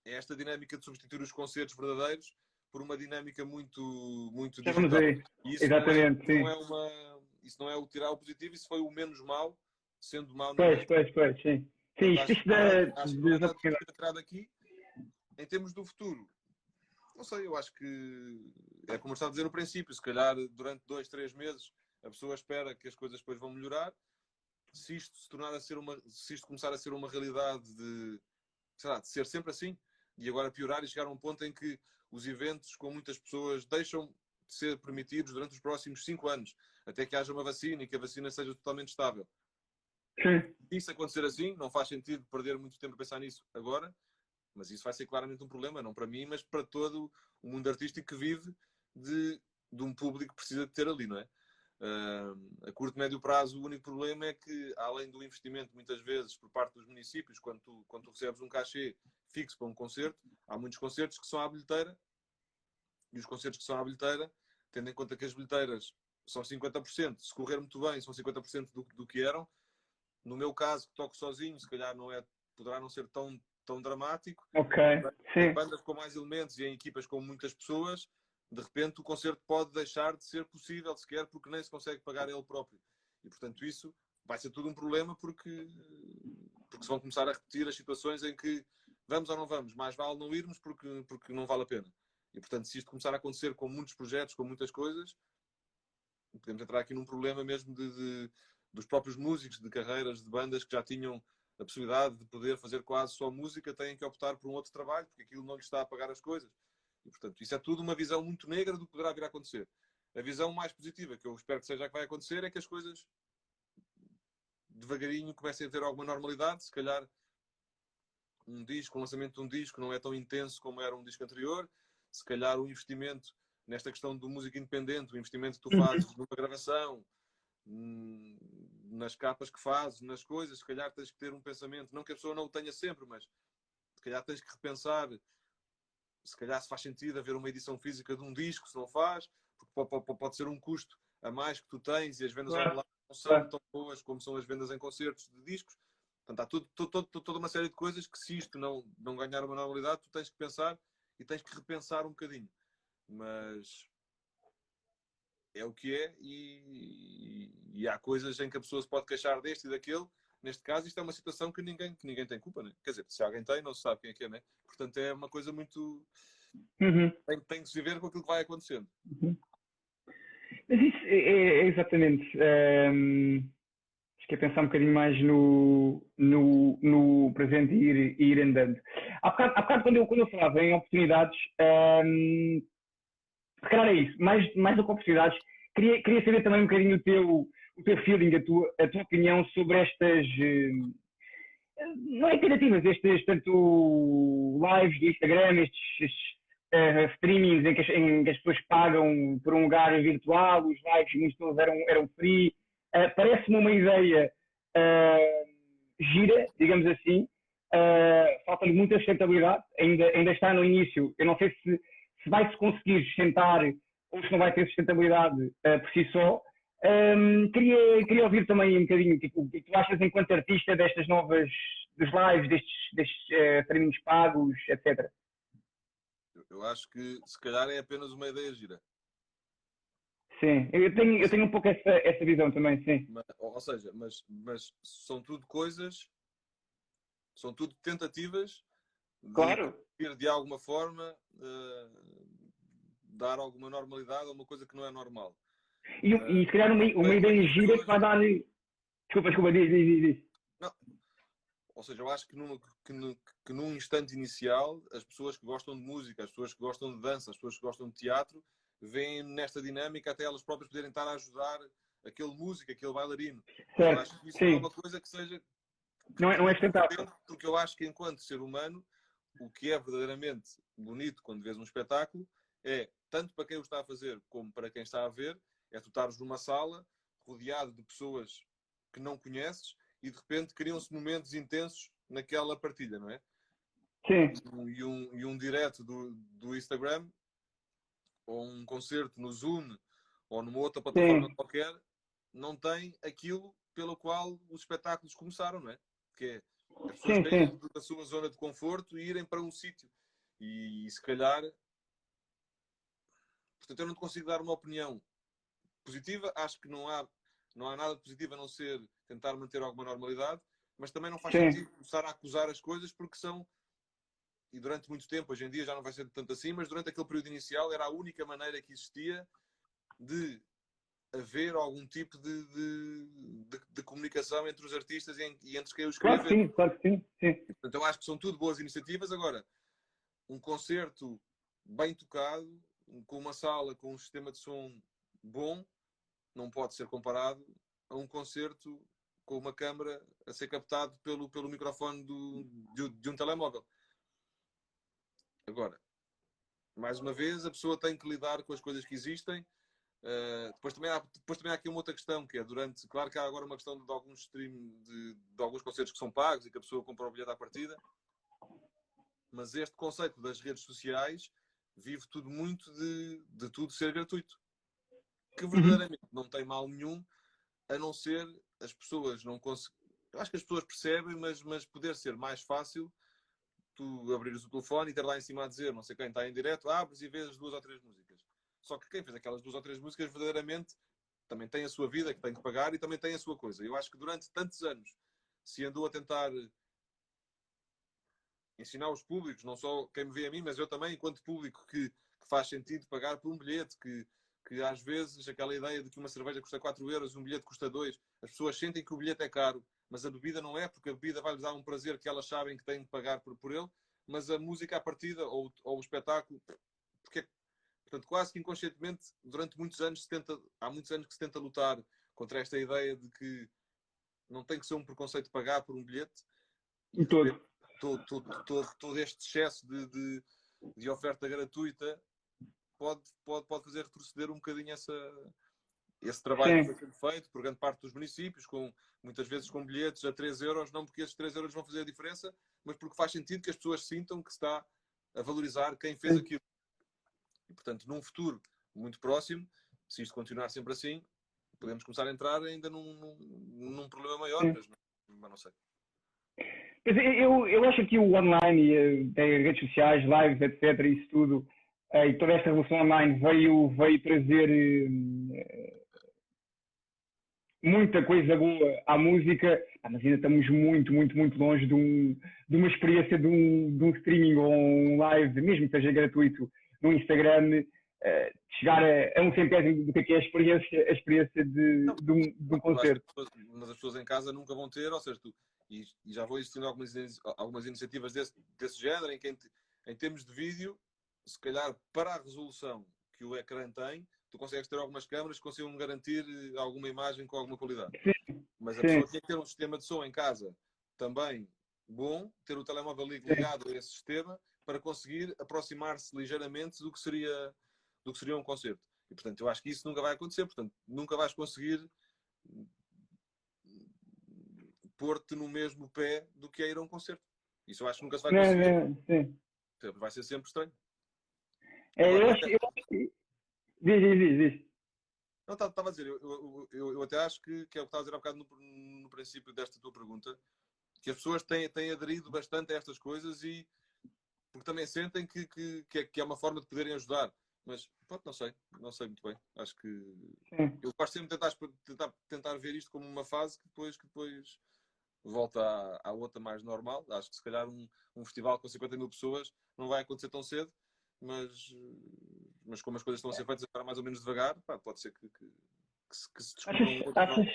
é esta dinâmica de substituir os concertos verdadeiros por uma dinâmica muito, muito digital. E isso exatamente, isso não é o tirar o positivo, isso foi o menos mau, sendo mau no Pois, sim. Sim, acho que não é nada tirado aqui. Em termos do futuro, não sei, eu acho que é como eu estava a dizer no princípio, se calhar durante 2, 3 meses a pessoa espera que as coisas depois vão melhorar. Se isto se isto começar a ser uma realidade de, sei lá, de ser sempre assim, e agora piorar e chegar a um ponto em que os eventos com muitas pessoas deixam de ser permitidos durante os próximos 5 anos, até que haja uma vacina e que a vacina seja totalmente estável. Sim. Se isso acontecer assim, não faz sentido perder muito tempo a pensar nisso agora, mas isso vai ser claramente um problema, não para mim, mas para todo o mundo artístico que vive de um público que precisa de ter ali, não é? A curto e médio prazo, o único problema é que, além do investimento, muitas vezes, por parte dos municípios, quando tu recebes um cachê fixo para um concerto, há muitos concertos que são à bilheteira, e os concertos que são à bilheteira, tendo em conta que as bilheteiras são 50%, se correr muito bem, são 50% do que eram. No meu caso, que toco sozinho, se calhar poderá não ser tão dramático. Ok, Em sim. bandas com mais elementos e em equipas com muitas pessoas, de repente o concerto pode deixar de ser possível sequer porque nem se consegue pagar ele próprio. E, portanto, isso vai ser tudo um problema porque se vão começar a repetir as situações em que vamos ou não vamos, mais vale não irmos porque não vale a pena. E, portanto, se isto começar a acontecer com muitos projetos, com muitas coisas, podemos entrar aqui num problema mesmo dos próprios músicos de carreiras, de bandas que já tinham a possibilidade de poder fazer quase só música, têm que optar por um outro trabalho, porque aquilo não lhes está a pagar as coisas. E, portanto, isso é tudo uma visão muito negra do que poderá vir a acontecer. A visão mais positiva, que eu espero que seja a que vai acontecer, é que as coisas devagarinho comecem a ter alguma normalidade. Se calhar o lançamento de um disco não é tão intenso como era um disco anterior. Se calhar o investimento nesta questão do música independente, o investimento que tu fazes numa gravação, nas capas que fazes, nas coisas, se calhar tens que ter um pensamento, não que a pessoa não o tenha sempre, mas se calhar tens que repensar, se calhar se faz sentido haver uma edição física de um disco, se não faz, porque pode ser um custo a mais que tu tens e as vendas Claro, online não são claro. tão boas como são as vendas em concertos de discos. Portanto, há toda uma série de coisas que, se isto não ganhar uma normalidade, tu tens que pensar e tens que repensar um bocadinho. Mas é o que é e há coisas em que a pessoa se pode queixar deste e daquele. Neste caso, isto é uma situação que ninguém tem culpa, né? Quer dizer, se alguém tem, não se sabe quem é que é, né? Portanto, é uma coisa muito... Uhum. Tem que se viver com aquilo que vai acontecendo. Uhum. Mas isso é exatamente. Acho que é pensar um bocadinho mais no presente e ir andando. Há bocado quando eu falava em oportunidades, se calhar é isso, mais do que oportunidades, queria saber também um bocadinho o teu feeling, a tua opinião sobre estas, não é tentativas, estes, tanto lives do Instagram, estes streamings em que as pessoas pagam por um lugar virtual, os lives muitos deles eram free. Parece-me uma ideia gira, digamos assim. Falta-lhe muita sustentabilidade, ainda está no início. Eu não sei se vai-se conseguir sustentar ou se não vai ter sustentabilidade por si só. Queria ouvir também um bocadinho o que tu achas enquanto artista destas novas, dos lives, destes streamings pagos, etc. Eu acho que, se calhar, é apenas uma ideia gira. Sim, eu tenho um pouco essa visão também, sim. Ou seja, mas são tudo coisas, são tudo tentativas de Claro. conseguir, de alguma forma, dar alguma normalidade a uma coisa que não é normal. E se calhar uma ideia gira que vai dar. Desculpa, diz. Não. Ou seja, eu acho que num instante inicial, as pessoas que gostam de música, as pessoas que gostam de dança, as pessoas que gostam de teatro, veem nesta dinâmica até elas próprias poderem estar a ajudar aquele músico, aquele bailarino. Mas eu Certo, acho que isso não é sim. uma coisa que seja... Não é sustentável. Porque eu acho que, enquanto ser humano, o que é verdadeiramente bonito quando vês um espetáculo é, tanto para quem o está a fazer como para quem está a ver, é tu estares numa sala rodeado de pessoas que não conheces e de repente criam-se momentos intensos naquela partilha, não é? Sim, E um direto do Instagram ou um concerto no Zoom ou numa outra plataforma sim, qualquer não tem aquilo pelo qual os espetáculos começaram, não é? Que é as pessoas saírem sim. da sua zona de conforto e irem para um sítio. E se calhar... Portanto, eu não te consigo dar uma opinião positiva. Acho que não há nada de positivo a não ser tentar manter alguma normalidade, mas também não faz Sim. sentido começar a acusar as coisas porque são... E durante muito tempo, hoje em dia já não vai ser tanto assim, mas durante aquele período inicial era a única maneira que existia de haver algum tipo de comunicação entre os artistas e entre quem os Claro escreve. que sim, claro que sim. Sim. Portanto, eu acho que são tudo boas iniciativas. Agora, um concerto bem tocado, com uma sala, com um sistema de som bom, não pode ser comparado a um concerto com uma câmara a ser captado pelo microfone de um telemóvel. Agora, mais uma vez, a pessoa tem que lidar com as coisas que existem. Depois também há aqui uma outra questão, que é claro que há agora uma questão de alguns stream, de alguns concertos que são pagos e que a pessoa compra o bilhete à partida, mas este conceito das redes sociais vive tudo muito de tudo ser gratuito, que verdadeiramente não tem mal nenhum, a não ser as pessoas não conseguem. Eu acho que as pessoas percebem, mas poder ser mais fácil tu abrires o telefone e ter lá em cima a dizer, não sei quem está em direto, abres e vês 2 ou 3 músicas. Só que quem fez aquelas 2 ou 3 músicas verdadeiramente também tem a sua vida que tem que pagar e também tem a sua coisa. Eu acho que durante tantos anos se andou a tentar ensinar os públicos, não só quem me vê a mim, mas eu também, enquanto público, que faz sentido pagar por um bilhete, que às vezes aquela ideia de que uma cerveja custa 4 euros, um bilhete custa 2, as pessoas sentem que o bilhete é caro, mas a bebida não é, porque a bebida vai-lhes dar um prazer que elas sabem que têm que pagar por ele, mas a música à partida, ou o espetáculo, porque, portanto, quase que inconscientemente, durante muitos anos, há muitos anos que se tenta lutar contra esta ideia de que não tem que ser um preconceito pagar por um bilhete, e E de repente, todo. todo este excesso de oferta gratuita pode fazer retroceder um bocadinho esse trabalho que foi sendo feito por grande parte dos municípios, muitas vezes com bilhetes a 3 euros, não porque esses 3 euros vão fazer a diferença, mas porque faz sentido que as pessoas sintam que se está a valorizar quem fez aquilo. E, portanto, num futuro muito próximo, se isto continuar sempre assim, podemos começar a entrar ainda num problema maior, mas não sei. Mas eu acho que o online e as redes sociais, lives, etc., isso tudo, e toda esta revolução online veio trazer muita coisa boa à música, mas ainda estamos muito, muito, muito longe de uma experiência de um streaming ou um live, mesmo que seja gratuito, no Instagram, chegar a um centésimo do que é a experiência de um concerto. Mas as pessoas em casa nunca vão ter, ou seja, e já vão existindo algumas iniciativas desse género, em que em termos de vídeo, se calhar para a resolução que o ecrã tem, tu consegues ter algumas câmaras que consigam garantir alguma imagem com alguma qualidade. Mas a pessoa tinha que ter um sistema de som em casa também bom, ter o telemóvel ligado a esse sistema para conseguir aproximar-se ligeiramente do que seria um concerto. E, portanto, eu acho que isso nunca vai acontecer. Portanto, nunca vais conseguir pôr-te no mesmo pé do que é ir a um concerto. Isso eu acho que nunca se vai conseguir. Vai ser sempre estranho. Eu acho que... Diz. Não, estava a dizer, eu até acho que é o que estava a dizer há bocado no princípio desta tua pergunta, que as pessoas têm aderido bastante a estas coisas e porque também sentem que é uma forma de poderem ajudar. Mas, pronto, não sei muito bem. Acho que eu gosto sempre de tentar ver isto como uma fase que depois volta à outra mais normal. Acho que se calhar um festival com 50 mil pessoas não vai acontecer tão cedo, mas como as coisas estão a ser feitas agora mais ou menos devagar, pode ser que se descubra um outro. Achas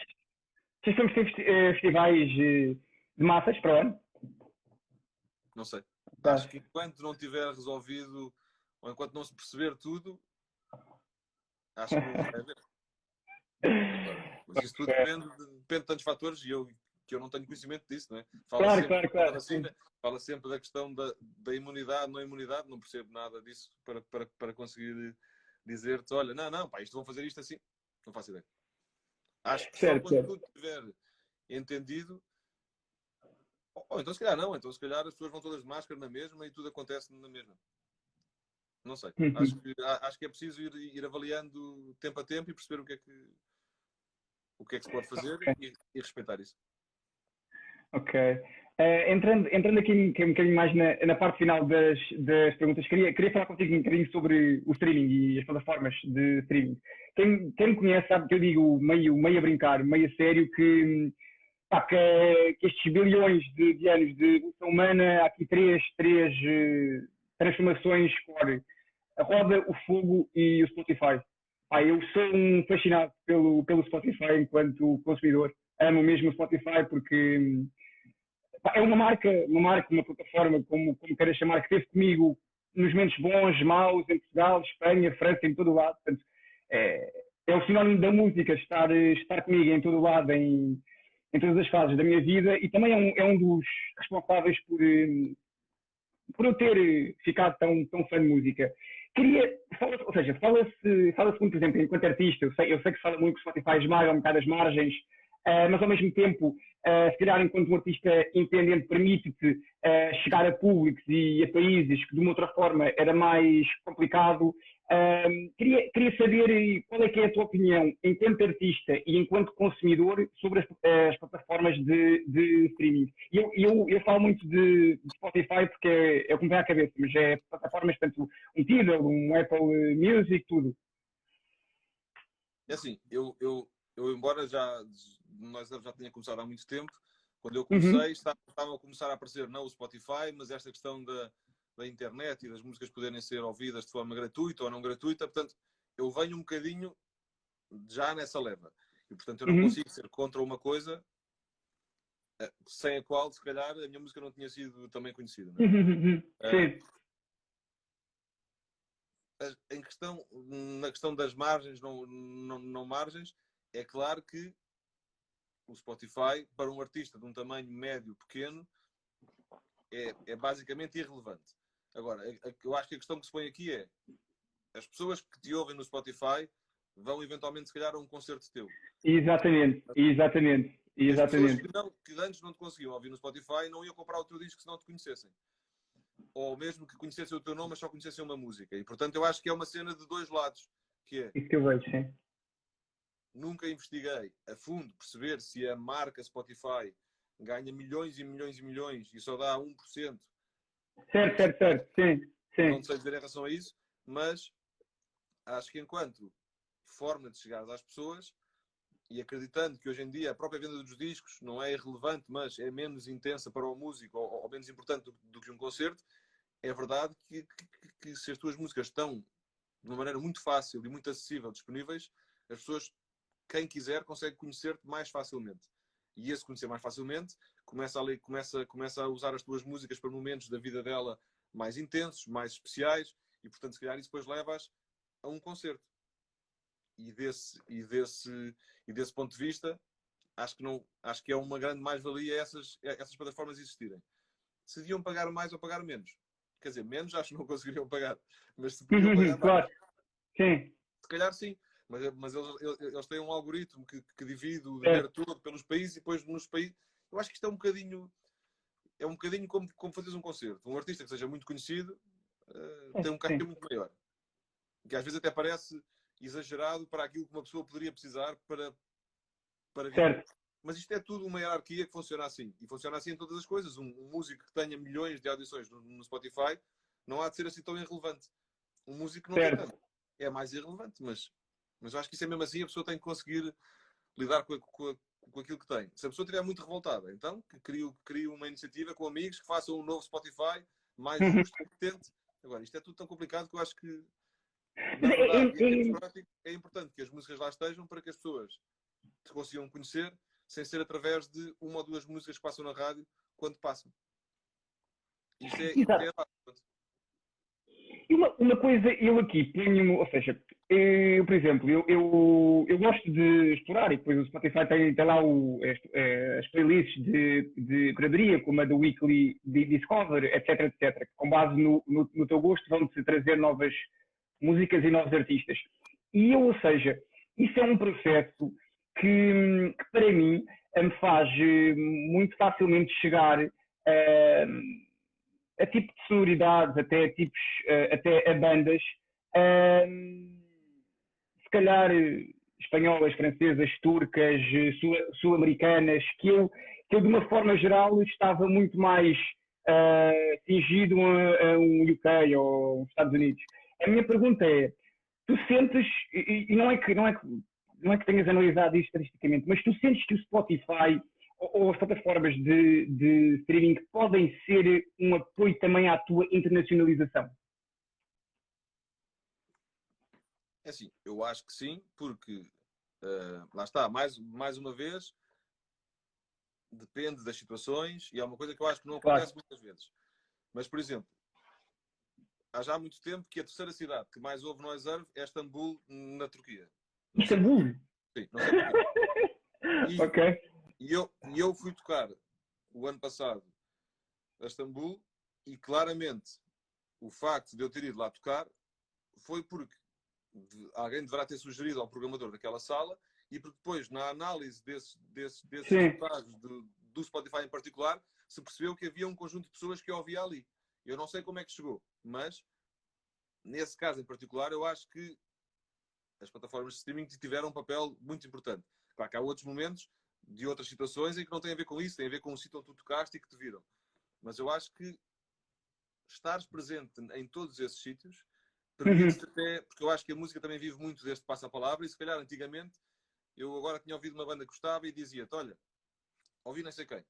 que vamos ter festivais de massas para o ano? Não sei. Acho que enquanto não tiver resolvido ou enquanto não se perceber tudo, acho que não vai haver. Mas isso tudo depende de tantos fatores e que eu não tenho conhecimento disso, não é? Fala sempre da questão da imunidade, não imunidade, não percebo nada disso para conseguir dizer-te, olha, não, isto vão fazer isto assim. Não faço ideia. Acho que só quando tudo estiver entendido, ou então se calhar não, então se calhar as pessoas vão todas de máscara na mesma e tudo acontece na mesma. Não sei. Acho que é preciso ir avaliando tempo a tempo e perceber o que é que se pode fazer e respeitar isso. Ok. Entrando aqui um bocadinho mais na parte final das perguntas, queria falar contigo um bocadinho sobre o streaming e as plataformas de streaming. Quem me conhece sabe que eu digo meio a brincar, meio a sério, que estes bilhões de anos de evolução humana, há aqui três transformações core: a roda, o fogo e o Spotify. Eu sou um fascinado pelo Spotify enquanto consumidor. Amo mesmo o Spotify porque é uma plataforma, como queiras chamar, que esteve comigo nos momentos bons, maus, em Portugal, Espanha, França, em todo o lado. Portanto, é o sinónimo da música, estar comigo em todo o lado, em todas as fases da minha vida, e também é um dos responsáveis por eu ter ficado tão fã de música. Fala-se muito, por exemplo, enquanto artista, eu sei que se fala muito que o Spotify esmaga um bocado as margens, mas ao mesmo tempo, se calhar enquanto um artista independente permite-te chegar a públicos e a países que de uma outra forma era mais complicado. Queria saber qual é que é a tua opinião enquanto artista e enquanto consumidor sobre as plataformas de streaming. Eu falo muito de Spotify porque é o que me vem à cabeça, mas é plataformas, tanto um Tidal, um Apple Music, tudo. É assim, eu embora nós já tenha começado há muito tempo, quando eu Uhum. comecei, estava a começar a aparecer não o Spotify, mas esta questão da internet e das músicas poderem ser ouvidas de forma gratuita ou não gratuita. Portanto, eu venho um bocadinho já nessa leva. E, portanto, eu não Uhum. consigo ser contra uma coisa sem a qual, se calhar, a minha música não tinha sido também conhecida. Não é? Uhum. Sim. Na questão das margens, não margens, é claro que o Spotify, para um artista de um tamanho médio, pequeno, é basicamente irrelevante. Agora, eu acho que a questão que se põe aqui é as pessoas que te ouvem no Spotify vão eventualmente, se calhar, a um concerto teu. Exatamente. As pessoas que antes não te conseguiam ouvir no Spotify não iam comprar o teu disco se não te conhecessem. Ou mesmo que conhecessem o teu nome, mas só conhecessem uma música. E, portanto, eu acho que é uma cena de dois lados. Que é, Isso que eu vejo, sim. nunca investiguei a fundo perceber se a marca Spotify ganha milhões e milhões e milhões e só dá 1%. Certo. Sim. Não sei dizer em relação a isso, mas acho que enquanto forma de chegar às pessoas, e acreditando que hoje em dia a própria venda dos discos não é irrelevante, mas é menos intensa para o músico ou menos importante do que um concerto, é verdade que se as tuas músicas estão de uma maneira muito fácil e muito acessível disponíveis, as pessoas, quem quiser, consegue conhecer-te mais facilmente. E esse conhecer mais facilmente começa a usar as tuas músicas para momentos da vida dela mais intensos, mais especiais, e portanto, se calhar, isso depois leva-as a um concerto. E desse ponto de vista, acho que é uma grande mais-valia essas plataformas existirem. Se deviam pagar mais ou pagar menos? Quer dizer, menos acho que não conseguiriam pagar, mas se podiam pagar mais, Claro. Sim. se calhar sim. Mas eles têm um algoritmo que divide o dinheiro todo pelos países e depois nos países. Eu acho que isto é um bocadinho como fazeres um concerto. Um artista que seja muito conhecido tem um cachê muito maior. Que às vezes até parece exagerado para aquilo que uma pessoa poderia precisar para viver. Certo. Mas isto é tudo uma hierarquia que funciona assim. E funciona assim em todas as coisas. Um músico que tenha milhões de audições no Spotify não há de ser assim tão irrelevante. Um músico que não tem tanto. É mais irrelevante, mas eu acho que isso é mesmo assim. A pessoa tem que conseguir lidar com aquilo que tem. Se a pessoa estiver muito revoltada, então que crie uma iniciativa com amigos que façam um novo Spotify mais justo, competente. Agora, isto é tudo tão complicado que eu acho que na verdade, em termos práticos, é importante que as músicas lá estejam para que as pessoas te consigam conhecer sem ser através de uma ou duas músicas que passam na rádio quando passam. Isso é básico. E uma coisa, eu aqui ponho, ou seja, eu, por exemplo, eu gosto de explorar e depois o Spotify tem lá as playlists de curadoria, como a do Weekly Discover, etc, que com base no teu gosto vão-te trazer novas músicas e novos artistas. E eu, ou seja, isso é um processo que para mim me faz muito facilmente chegar a tipo de sonoridades, até a tipos, até a bandas, se calhar espanholas, francesas, turcas, sul-americanas, que eu de uma forma geral estava muito mais cingido a um UK ou Estados Unidos. A minha pergunta é, tu sentes, e não é que tenhas analisado isto estatisticamente, mas tu sentes que o Spotify ou as plataformas de streaming podem ser um apoio também à tua internacionalização? É assim, eu acho que sim, porque lá está, mais uma vez, depende das situações e é uma coisa que eu acho que não Claro. acontece muitas vezes. Mas, por exemplo, há já muito tempo que a terceira cidade que mais ouve no Reserve é Istambul, na Turquia. Não sei porquê. Istambul? Sim, não sei porquê. Ok. E eu fui tocar o ano passado a Istambul e claramente o facto de eu ter ido lá tocar foi porque alguém deverá ter sugerido ao programador daquela sala e porque depois, na análise desses Sim. resultados do Spotify em particular, se percebeu que havia um conjunto de pessoas que eu ouvia ali. Eu não sei como é que chegou, mas nesse caso em particular, eu acho que as plataformas de streaming tiveram um papel muito importante. Claro que há outros momentos de outras situações em que não tem a ver com isso, tem a ver com o sítio onde tu tocaste e que te viram. Mas eu acho que estares presente em todos esses sítios permite até, porque eu acho que a música também vive muito deste passa-palavra e se calhar antigamente eu agora tinha ouvido uma banda que gostava e dizia-te, olha, ouvi não sei quem.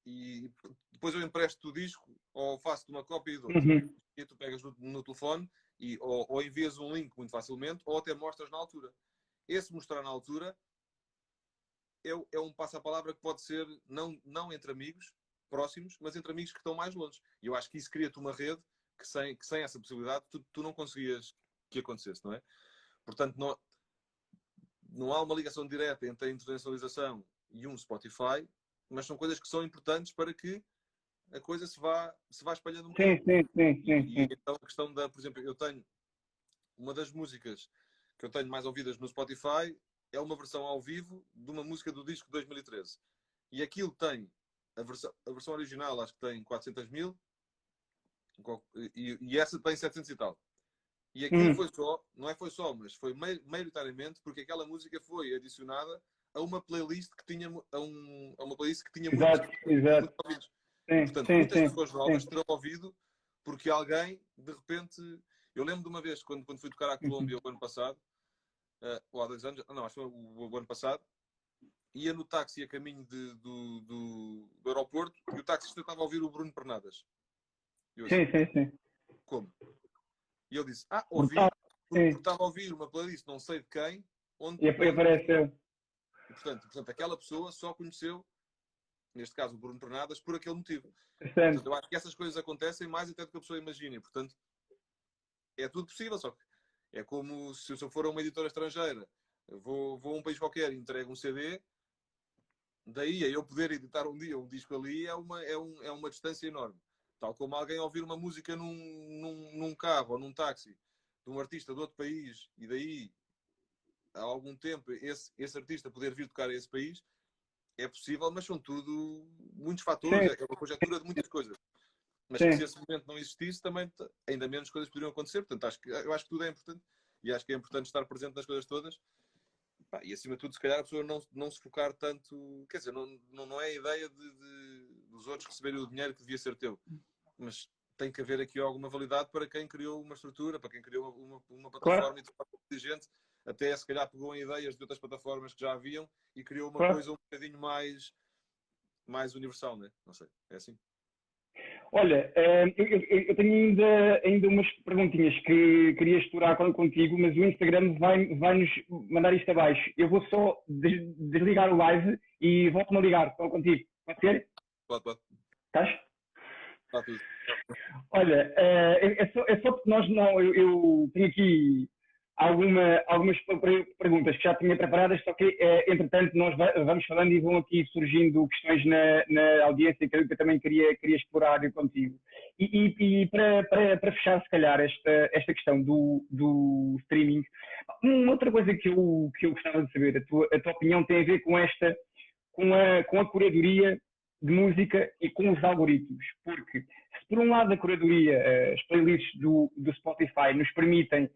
E depois eu empresto o disco ou faço-te uma cópia e dou-te. E tu pegas no telefone ou envias um link muito facilmente ou até mostras na altura. Esse mostrar na altura é um passa-palavra que pode ser não entre amigos próximos, mas entre amigos que estão mais longe. E eu acho que isso cria-te uma rede que sem essa possibilidade tu não conseguias que acontecesse, não é? Portanto, não há uma ligação direta entre a internacionalização e um Spotify, mas são coisas que são importantes para que a coisa se vá espalhando um bocadinho. Sim. Então a questão por exemplo, eu tenho uma das músicas que eu tenho mais ouvidas no Spotify é uma versão ao vivo de uma música do disco de 2013. E aquilo tem a versão original, acho que tem 400 mil, e essa tem 700 e tal. E aquilo foi só, mas foi maioritariamente porque aquela música foi adicionada a uma playlist que tinha uma playlist que tinha Exato. muitos ouvidos. Sim, Portanto, sim, muitas sim, pessoas novas terão ouvido porque alguém, de repente... Eu lembro de uma vez, quando fui tocar à Colômbia o ano passado, ou há 2 anos, não, acho que foi o ano passado, ia no táxi a caminho do aeroporto e o taxista estava a ouvir o Bruno Pernadas. Eu assim, sim. como? E ele disse, ouvi, Brutal. porque Sim. estava a ouvir uma playlist não sei de quem, onde E apareceu. e, portanto, aquela pessoa só conheceu, neste caso o Bruno Pernadas, por aquele motivo. Interessante. Portanto, eu acho que essas coisas acontecem mais até do que a pessoa imagina. Portanto, é tudo possível, só que é como se eu for a uma editora estrangeira, vou a um país qualquer e entrego um CD, daí a eu poder editar um dia um disco ali é uma distância enorme. Tal como alguém ouvir uma música num carro ou num táxi de um artista de outro país e daí há algum tempo esse artista poder vir tocar a esse país, é possível, mas são tudo muitos fatores, é uma conjectura de muitas coisas. Mas que se esse momento não existisse, também ainda menos coisas poderiam acontecer. Portanto, eu acho que tudo é importante e acho que é importante estar presente nas coisas todas. E acima de tudo, se calhar a pessoa não se focar tanto. Quer dizer, não é a ideia dos outros receberem o dinheiro que devia ser teu, mas tem que haver aqui alguma validade para quem criou uma estrutura, para quem criou uma plataforma e de forma inteligente, até se calhar pegou em ideias de outras plataformas que já haviam e criou uma coisa um bocadinho mais universal, né? Não sei, é assim. Olha, eu tenho ainda umas perguntinhas que queria explorar contigo, mas o Instagram vai-nos mandar isto abaixo. Eu vou só desligar o live e volto-me a ligar contigo. Pode ser? Pode. Estás? Está tudo. Olha, é só porque eu tenho aqui algumas perguntas que já tinha preparadas, só que, entretanto, nós vamos falando e vão aqui surgindo questões na audiência que eu também queria explorar contigo. E para fechar, se calhar, esta questão do streaming, uma outra coisa que eu gostava de saber, a tua opinião tem a ver com a curadoria de música e com os algoritmos, porque se por um lado a curadoria, as playlists do Spotify nos permitem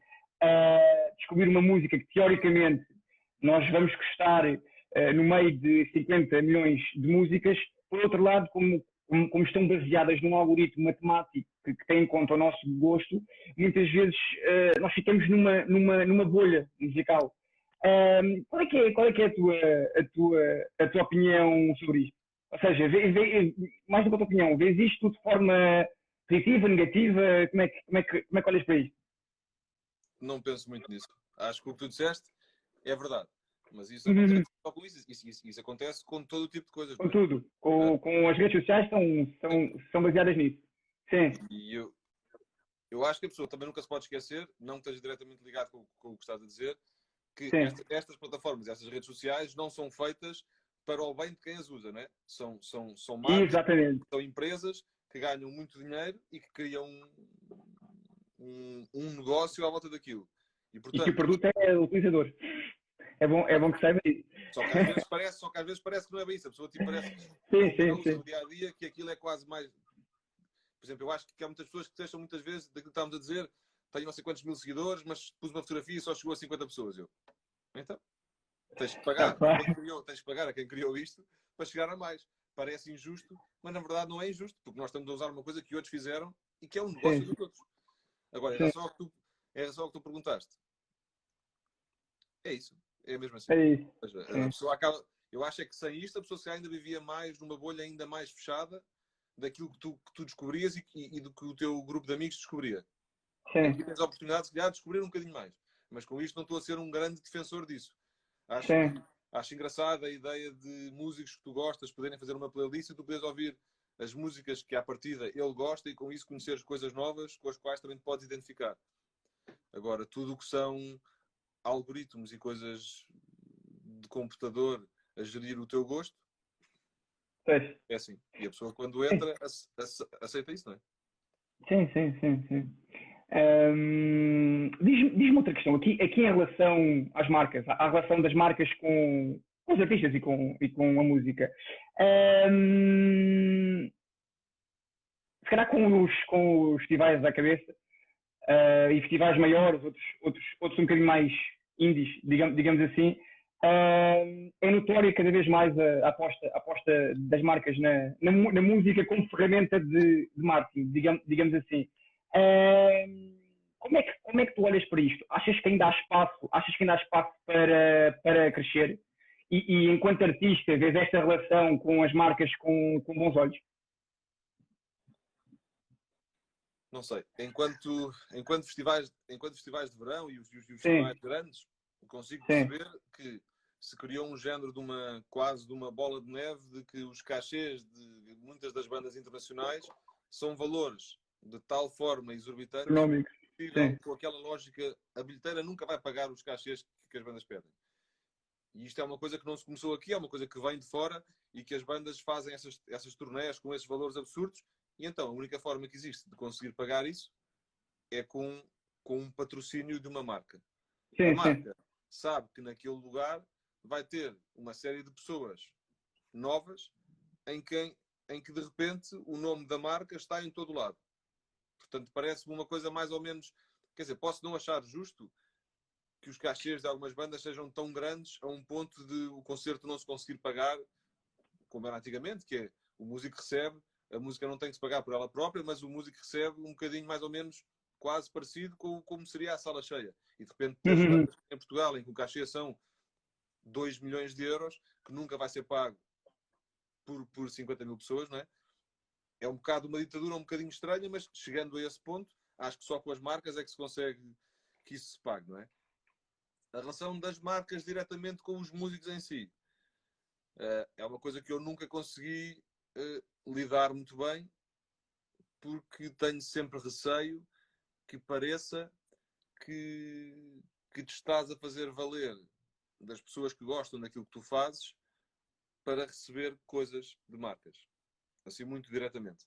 descobrir uma música que teoricamente nós vamos gostar no meio de 50 milhões de músicas, por outro lado, como estão baseadas num algoritmo matemático que tem em conta o nosso gosto, muitas vezes nós ficamos numa bolha musical. Qual é que é a tua opinião sobre isto? Ou seja, mais do que a tua opinião, vês isto de forma positiva, negativa? Como é que olhas para isto? não penso muito nisso. Acho que o que tu disseste é verdade. Mas isso Uhum. acontece só com isso. Isso acontece com todo o tipo de coisas. Com Não é? tudo. Com as redes sociais são baseadas nisso. Sim, E eu acho que a pessoa também nunca se pode esquecer, não que esteja diretamente ligado com o que estás a dizer, que sim. estas plataformas, estas redes sociais não são feitas para o bem de quem as usa, né? São marcas, Exatamente. são empresas que ganham muito dinheiro e que criam um negócio à volta daquilo. E, E que o portanto, produto é o utilizador. É bom que saiba isso. só que às vezes parece que não é bem isso. A pessoa tipo, parece que não usa Sim. no dia a dia, que aquilo é quase mais. Por exemplo, eu acho que há muitas pessoas que deixam muitas vezes daquilo que estávamos a dizer, tenho não sei quantos mil seguidores, mas pus uma fotografia e só chegou a 50 pessoas. Então, tens que pagar. Tens que pagar a quem criou isto para chegar a mais. Parece injusto, mas na verdade não é injusto, porque nós estamos a usar uma coisa que outros fizeram e que é um negócio Sim. de todos. Agora, em relação ao que tu perguntaste, é isso. É mesmo assim. É isso. Ou seja, Sim. a pessoa acaba. Eu acho é que sem isto a pessoa se calhar ainda vivia mais numa bolha ainda mais fechada daquilo que tu descobrias e do que o teu grupo de amigos descobria. Sim. Aqui tens a oportunidade, se calhar, de descobrir um bocadinho mais. Mas com isto não estou a ser um grande defensor disso. Sim. Acho engraçada a ideia de músicos que tu gostas poderem fazer uma playlist e tu poderes ouvir as músicas que à partida ele gosta e com isso conheceres coisas novas com as quais também te podes identificar. Agora, tudo o que são algoritmos e coisas de computador a gerir o teu gosto, Pois. é assim. E a pessoa quando entra aceita isso, não é? Sim. Diz-me outra questão. Aqui em relação às marcas, à relação das marcas com os artistas e com a música. Se calhar com os festivais à cabeça, e festivais maiores, outros um bocadinho mais indies, digamos assim, é notória cada vez mais a aposta das marcas na música como ferramenta de marketing, digamos assim. Como é que tu olhas para isto? Achas que ainda há espaço para crescer? E enquanto artista, vês esta relação com as marcas com bons olhos? Não sei. Enquanto festivais de verão e os festivais grandes, consigo perceber que se criou um género quase de uma bola de neve de que os cachês de muitas das bandas internacionais são valores de tal forma exorbitantes que com aquela lógica a bilheteira nunca vai pagar os cachês que as bandas pedem. E isto é uma coisa que não se começou aqui, é uma coisa que vem de fora e que as bandas fazem essas turnés com esses valores absurdos. E então, a única forma que existe de conseguir pagar isso é com um patrocínio de uma marca. A marca sabe que naquele lugar vai ter uma série de pessoas novas em que de repente o nome da marca está em todo lado. Portanto, parece-me uma coisa mais ou menos... Quer dizer, posso não achar justo que os cachês de algumas bandas sejam tão grandes a um ponto de o concerto não se conseguir pagar como era antigamente, que é o músico recebe, a música não tem que se pagar por ela própria, mas o músico recebe um bocadinho mais ou menos quase parecido com como seria a sala cheia. E de repente teres bandas em Portugal em que o cachê são 2 milhões de euros, que nunca vai ser pago por 50 mil pessoas, não é? É um bocado uma ditadura um bocadinho estranha, mas chegando a esse ponto, acho que só com as marcas é que se consegue que isso se pague, não é? A relação das marcas diretamente com os músicos em si é uma coisa que eu nunca consegui lidar muito bem, porque tenho sempre receio que pareça que te estás a fazer valer das pessoas que gostam daquilo que tu fazes para receber coisas de marcas, assim muito diretamente.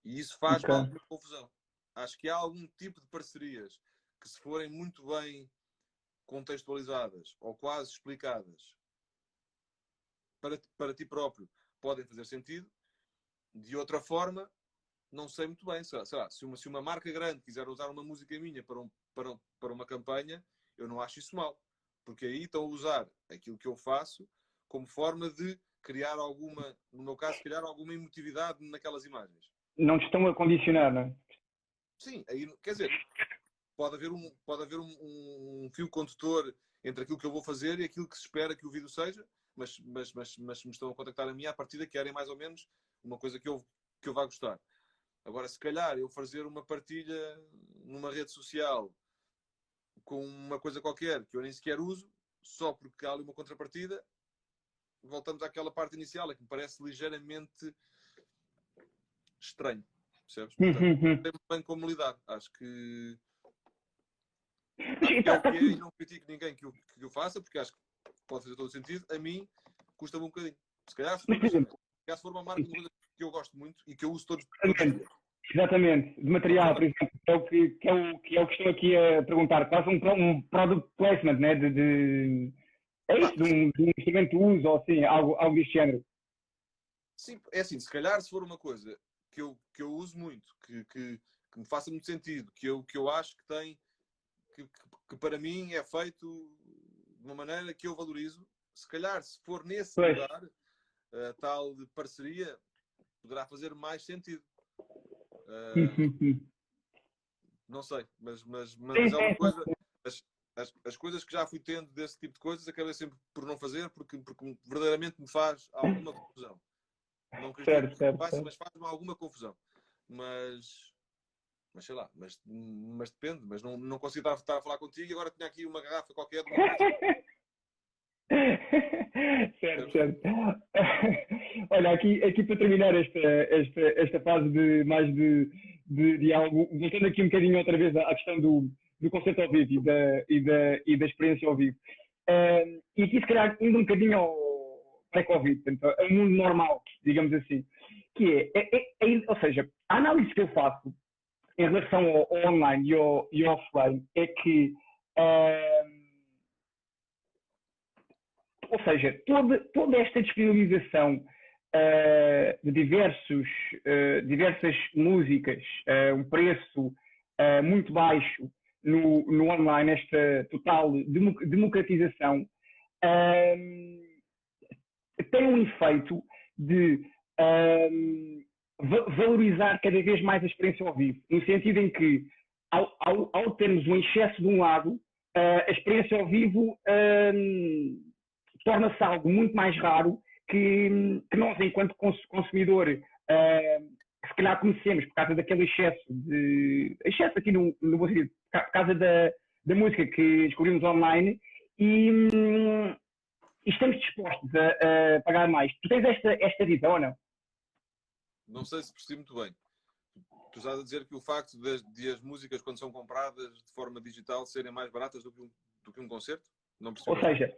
E isso faz-me alguma confusão. Acho que há algum tipo de parcerias que, se forem muito bem contextualizadas ou quase explicadas para ti próprio, podem fazer sentido. De outra forma, não sei muito bem. Sei lá, se uma marca grande quiser usar uma música minha para uma campanha, eu não acho isso mal. Porque aí estão a usar aquilo que eu faço como forma de criar no meu caso, criar alguma emotividade naquelas imagens. Não te estão a condicionar, não é? Sim, aí, quer dizer, pode haver um fio condutor entre aquilo que eu vou fazer e aquilo que se espera que o vídeo seja, mas me estão a contactar a mim à partida, querem mais ou menos uma coisa que eu vá gostar. Agora, se calhar, eu fazer uma partilha numa rede social com uma coisa qualquer que eu nem sequer uso, só porque há ali uma contrapartida, voltamos àquela parte inicial, que me parece ligeiramente estranho, percebes? Portanto, não sei muito bem como lidar. Acho que é o que é e não critico ninguém que o faça, porque acho que pode fazer todo o sentido. A mim, custa-me um bocadinho. Se calhar, se for uma marca de coisa que eu gosto muito e que eu uso todos os dias. Exatamente, de material, por exemplo, que é o que estão aqui a perguntar, quase um product placement, né? É isso, de um instrumento de uso ou assim, algo deste género. Sim, é assim, se calhar se for uma coisa que eu uso muito, que me faça muito sentido, que eu acho que tem, que para mim é feito de uma maneira que eu valorizo, se calhar se for nesse lugar, a tal de parceria poderá fazer mais sentido. Não sei, mas é uma coisa. As coisas que já fui tendo desse tipo de coisas acabei sempre por não fazer porque verdadeiramente me faz alguma confusão. Não critico que faça, mas faz-me alguma confusão. Mas sei lá, mas depende, mas não consigo estar a falar contigo e agora tinha aqui uma garrafa qualquer de uma coisa. Certo. Olha, aqui para terminar esta fase de mais de diálogo, voltando aqui um bocadinho outra vez à questão do concerto ao vivo e da experiência ao vivo. E aqui, se calhar, indo um bocadinho ao pré-Covid, ao mundo normal, digamos assim, que ou seja, a análise que eu faço em relação ao online e ao offline é que ou seja, toda esta disponibilização de diversas músicas, um preço muito baixo no online, esta total democratização, tem um efeito de valorizar cada vez mais a experiência ao vivo, no sentido em que, ao termos um excesso de um lado, a experiência ao vivo torna-se algo muito mais raro que nós, enquanto consumidor, se calhar conhecemos por causa daquele excesso aqui no bom sentido, por causa da música que descobrimos online e estamos dispostos a pagar mais. Tu tens esta visão ou não? Não sei se percebi muito bem. Tu estás a dizer que o facto de as músicas, quando são compradas de forma digital, serem mais baratas do que um concerto? Não percebi. Ou seja,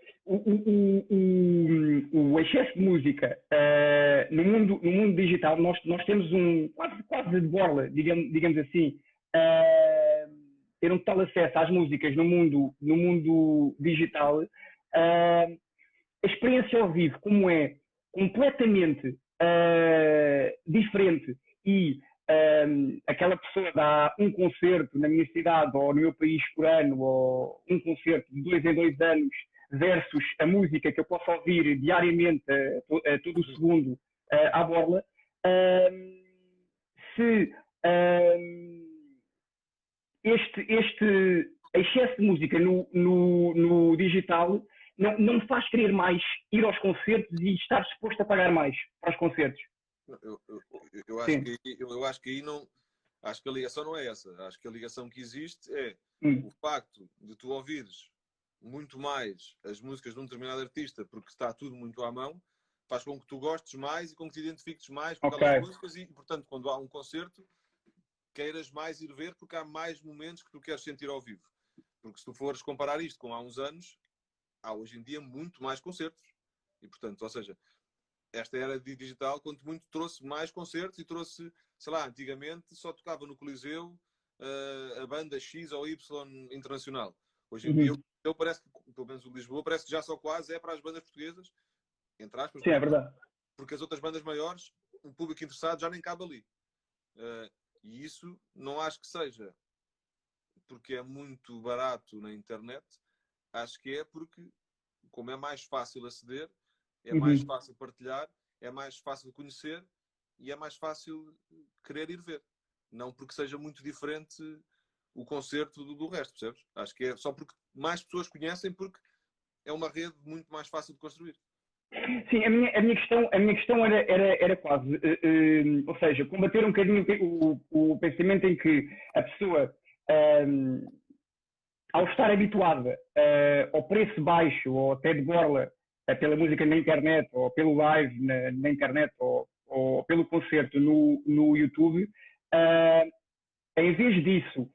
o excesso de música no mundo digital, nós temos quase de borla, digamos assim, ter um total acesso às músicas no mundo digital. A experiência ao vivo, como é completamente diferente e aquela pessoa dá um concerto na minha cidade ou no meu país por ano, ou um concerto de 2 em 2 anos, versus a música que eu posso ouvir diariamente, a todo o segundo, à borla, se este excesso de música no digital não me faz querer mais ir aos concertos e estar disposto a pagar mais para os concertos. Eu acho que aí não. Acho que a ligação não é essa. Acho que a ligação que existe é o facto de tu ouvires muito mais as músicas de um determinado artista, porque está tudo muito à mão, faz com que tu gostes mais e com que te identifiques mais com aquelas músicas e, portanto, quando há um concerto, queiras mais ir ver porque há mais momentos que tu queres sentir ao vivo. Porque se tu fores comparar isto com há uns anos, há hoje em dia muito mais concertos. E, portanto, ou seja, esta era digital, quanto muito, trouxe mais concertos e trouxe, sei lá, antigamente só tocava no Coliseu a banda X ou Y internacional. Hoje em dia, parece que, pelo menos o Lisboa, parece que já só quase é para as bandas portuguesas, entre aspas. Sim, é verdade. Porque as outras bandas maiores, o público interessado já nem cabe ali. E isso não acho que seja porque é muito barato na internet, acho que é porque, como é mais fácil aceder, é mais fácil partilhar, é mais fácil conhecer e é mais fácil querer ir ver. Não porque seja muito diferente o concerto do resto, percebes? Acho que é só porque mais pessoas conhecem, porque é uma rede muito mais fácil de construir. Sim, a minha questão era quase, ou seja, combater um bocadinho o pensamento em que a pessoa ao estar habituada ao preço baixo ou até de borla pela música na internet ou pelo live na internet ou pelo concerto no YouTube, em vez disso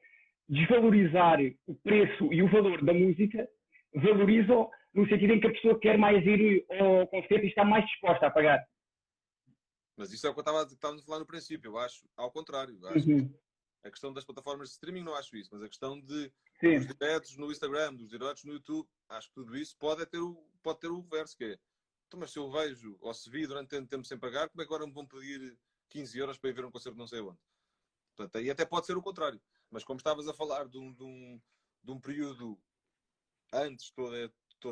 desvalorizar o preço e o valor da música, valoriza no sentido em que a pessoa quer mais ir ao concerto e está mais disposta a pagar. Mas isso é o que estávamos a falar no princípio. Eu acho ao contrário. Eu acho que a questão das plataformas de streaming não acho isso, mas a questão dos diretos no Instagram, dos diretos no YouTube, acho que tudo isso pode ter o verso, que é, então, mas se eu vejo ou se vi durante tanto tempo sem pagar, como é que agora me vão pedir 15 euros para ir ver um concerto não sei onde? Portanto, aí até pode ser o contrário. Mas como estavas a falar de um período antes toda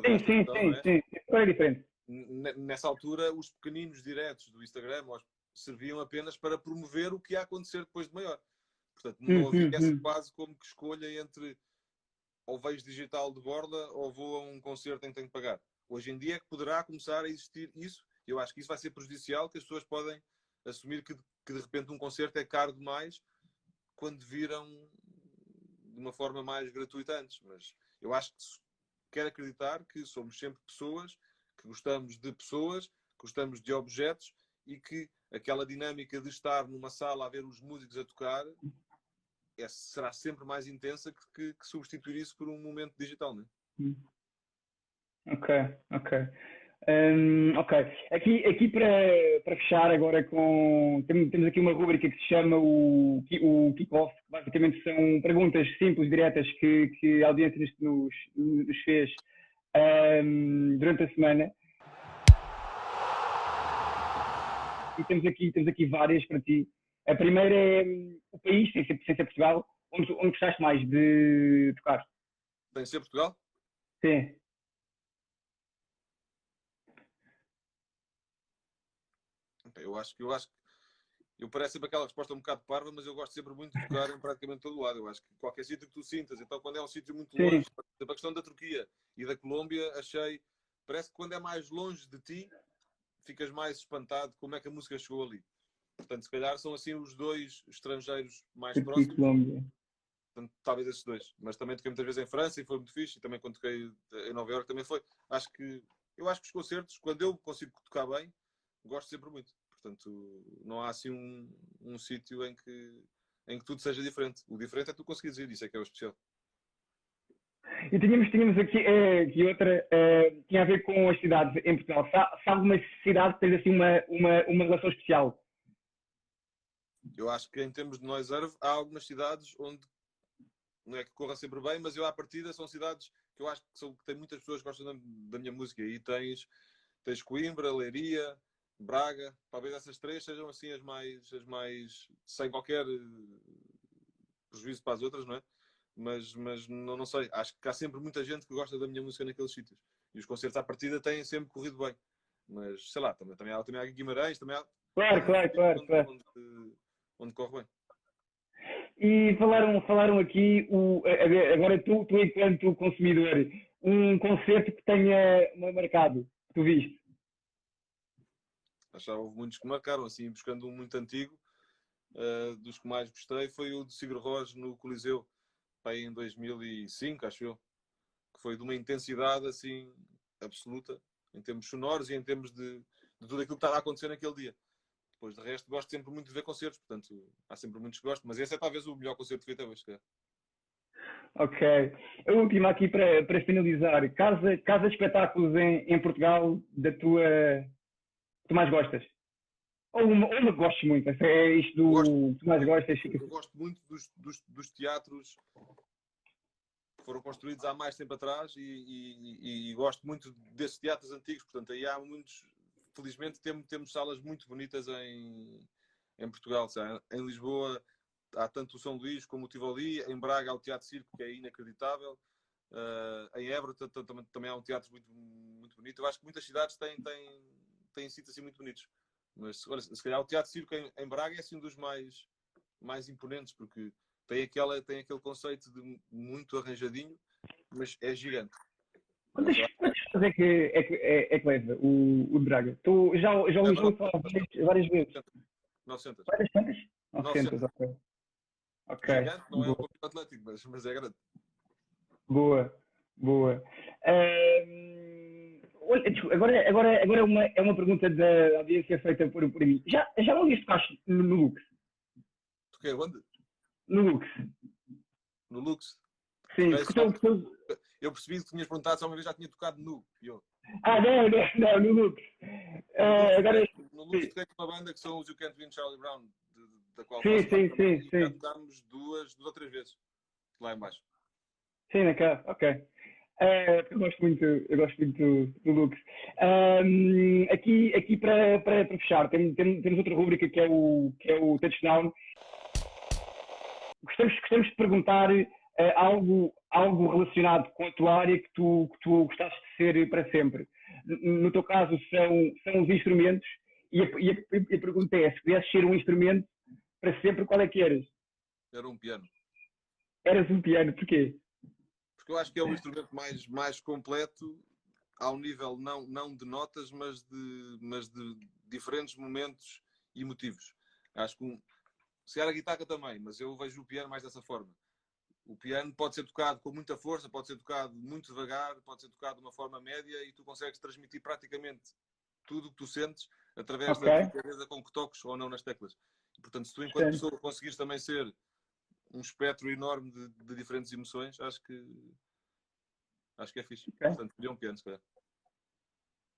esta questão, não é? Sim, é diferente. Nessa altura, os pequeninos diretos do Instagram serviam apenas para promover o que ia acontecer depois de maior. Portanto, não havia essa quase como que escolha entre ou vejo digital de borda ou vou a um concerto em que tenho que pagar. Hoje em dia é que poderá começar a existir isso. Eu acho que isso vai ser prejudicial, que as pessoas podem assumir que de repente um concerto é caro demais quando viram de uma forma mais gratuita antes. Mas eu acho que quero acreditar que somos sempre pessoas, que gostamos de pessoas, que gostamos de objetos e que aquela dinâmica de estar numa sala a ver os músicos a tocar será sempre mais intensa que substituir isso por um momento digital, não é? Ok. Ok. Aqui para fechar agora temos aqui uma rúbrica que se chama o Kick-Off, que basicamente são perguntas simples, diretas que a audiência nos fez durante a semana. E temos aqui várias para ti. A primeira é o país, sem ser Portugal, onde gostaste mais de tocar? Sem ser Portugal? Sim. Eu acho que eu parece sempre aquela resposta um bocado parva, mas eu gosto sempre muito de tocar em praticamente todo o lado. Eu acho que qualquer sítio que tu sintas, então quando é um sítio muito longe, por exemplo, a questão da Turquia e da Colômbia, parece que quando é mais longe de ti, ficas mais espantado como é que a música chegou ali. Portanto, se calhar são assim os dois estrangeiros mais próximos. Portanto, talvez esses dois. Mas também toquei muitas vezes em França e foi muito fixe. E também quando toquei em Nova Iorque também foi. Eu acho que os concertos, quando eu consigo tocar bem, gosto sempre muito. Portanto, não há assim um sítio em que tudo seja diferente. O diferente é tu conseguires ir. Isso é que é o especial. E tínhamos aqui outra, tinha a ver com as cidades em Portugal. Sabe uma cidade que tem assim uma relação especial? Eu acho que em termos de noise-earth, há algumas cidades onde não é que corra sempre bem, mas eu à partida são cidades que eu acho que tem muitas pessoas que gostam da minha música. E tens Coimbra, Leiria, Braga, talvez essas três sejam assim as mais sem qualquer prejuízo para as outras, não é? Mas não sei, acho que há sempre muita gente que gosta da minha música naqueles sítios. E os concertos à partida têm sempre corrido bem. Mas sei lá, também há Guimarães, também há. Claro. Onde corre bem. E falaram aqui, agora tu enquanto consumidor, um concerto que tenha marcado, que tu viste? Já houve muitos que marcaram, assim, buscando um muito antigo, dos que mais gostei, foi o de Sigur Rós no Coliseu, aí em 2005, acho eu, que foi de uma intensidade, assim, absoluta, em termos sonoros e em termos de tudo aquilo que estava a acontecer naquele dia. Depois, de resto, gosto sempre muito de ver concertos, portanto, há sempre muitos que gosto, mas esse é talvez o melhor concerto feito até hoje, cara. Ok. A última aqui para finalizar. Casa de espetáculos em Portugal que tu mais gostas? Ou uma que gostes muito? É isto que tu mais gostas? Eu gosto muito dos teatros que foram construídos há mais tempo atrás e gosto muito desses teatros antigos, portanto, aí há muitos. Felizmente temos salas muito bonitas em Portugal. Sabe? Em Lisboa há tanto o São Luís como o Tivoli. Em Braga há o Teatro Circo, que é inacreditável. Em Évora também há um teatro muito, muito bonito. Eu acho que muitas cidades têm sítios assim muito bonitos. Mas olha, se calhar o Teatro Circo em Braga é assim um dos mais imponentes, porque tem aquele conceito de muito arranjadinho, mas é gigante. Quantas pessoas é que leva o Braga? Tu já ouvi falar várias vezes. 900. Quantas? 900, ok. Gigante, não é um campeonato atlético, mas é grande. Boa, boa. Olha, desculpa, agora é uma pergunta da audiência feita por mim. Já não viste tocar no Lux? Toquei onde? No Lux. No Lux. Sim, Toquei porque só... tu- Eu percebi que tinhas perguntado se uma vez já tinha tocado nu. E eu, não, no Lux. no Lux, Agora, no Lux sim, toquei com uma banda que são os You Can't Win Charlie Brown, da qual sim, faço parte também, e já sim. tocámos duas ou três vezes lá em baixo. Sim, na cá, ok. Eu gosto muito do Lux. Aqui para fechar, temos outra rubrica que é o Touchdown. Gostamos de perguntar algo relacionado com a tua área que tu gostasses de ser para sempre. No teu caso, são os instrumentos, e a pergunta é: se pudesses ser um instrumento para sempre, qual é que eras? Era um piano. Eras um piano, porquê? Porque eu acho que é o instrumento mais completo ao nível não de notas, mas de diferentes momentos emotivos. Acho que se calhar a guitarra também, mas eu vejo o piano mais dessa forma. O piano pode ser tocado com muita força, pode ser tocado muito devagar, pode ser tocado de uma forma média e tu consegues transmitir praticamente tudo o que tu sentes através Ok, da delicadeza com que toques ou não nas teclas. E, portanto, se tu, enquanto interessante. pessoa, conseguires também ser um espectro enorme de diferentes emoções, acho que é fixe. Ok. Portanto, escolhi um piano, se calhar.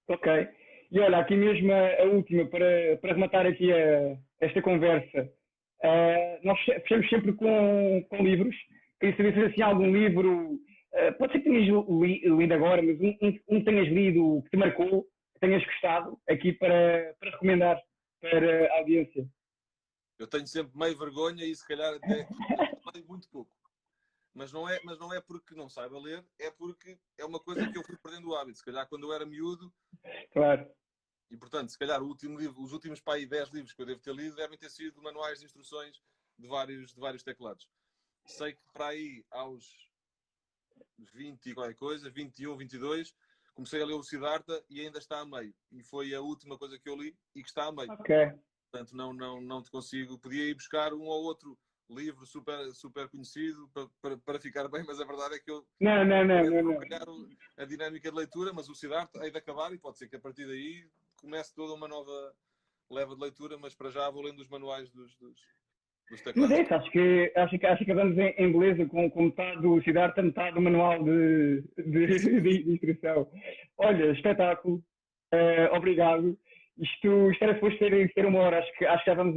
Ok. E olha, aqui mesmo a última, para rematar aqui esta conversa. Nós fechamos sempre com livros. Queria saber se assim, algum livro, pode ser que tenhas lido agora, mas um que tenhas lido, que te marcou, que tenhas gostado, aqui para recomendar para a audiência. Eu tenho sempre meio vergonha e se calhar até leio muito pouco. Mas não é porque não saiba ler, é porque é uma coisa que eu fui perdendo o hábito. Se calhar quando eu era miúdo, Claro. e portanto, se calhar os últimos pá, aí 10 livros que eu devo ter lido devem ter sido manuais de instruções de vários teclados. Sei que para aí aos 20 e qualquer coisa, 21, 22, comecei a ler o Siddhartha e ainda está a meio. E foi a última coisa que eu li e que está a meio. Ok. Portanto, não te consigo. Podia ir buscar um ou outro livro super, super conhecido para ficar bem, mas a verdade é que eu quero Não. trabalhar a dinâmica de leitura, mas o Siddhartha hei de acabar e pode ser que a partir daí comece toda uma nova leva de leitura, mas para já vou lendo os manuais dos Mas é teclados. isso, acho que andamos em beleza com metade do Siddhartha, metade do manual de instrução. Olha, espetáculo. Obrigado. Isto era suposto ter uma hora, acho que já vamos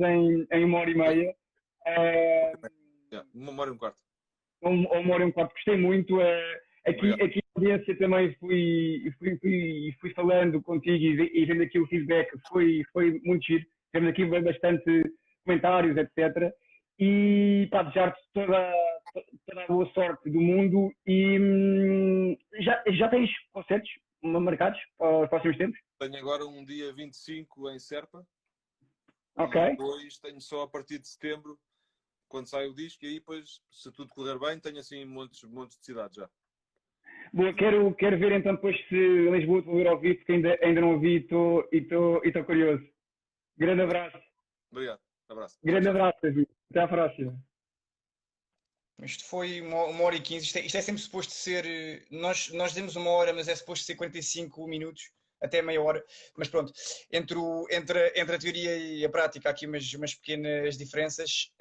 em uma hora e meia. Yeah, uma hora e um quarto. Ou uma hora e um quarto. Gostei muito. Obrigado. Aqui a audiência também fui falando contigo e vendo aqui o feedback, foi muito giro. Temos aqui bastante comentários, etc. E para desejar-te toda a boa sorte do mundo. E já tens concertos marcados para os próximos tempos? Tenho agora um dia 25 em Serpa Ok. e depois tenho só a partir de setembro, quando sai o disco, e aí depois, se tudo correr bem, tenho assim montes de cidades já. Boa, quero ver então depois se Lisboa te vou ver ao vivo, porque ainda não ouvi e estou curioso. Grande abraço. Obrigado. Abraço. Tchau, Grande tchau. abraço, David. Até à próxima. Isto foi uma hora e 15. Isto é sempre suposto ser. Nós demos uma hora, mas é suposto ser 45 minutos, até meia hora. Mas pronto, entre a teoria e a prática, há aqui umas pequenas diferenças.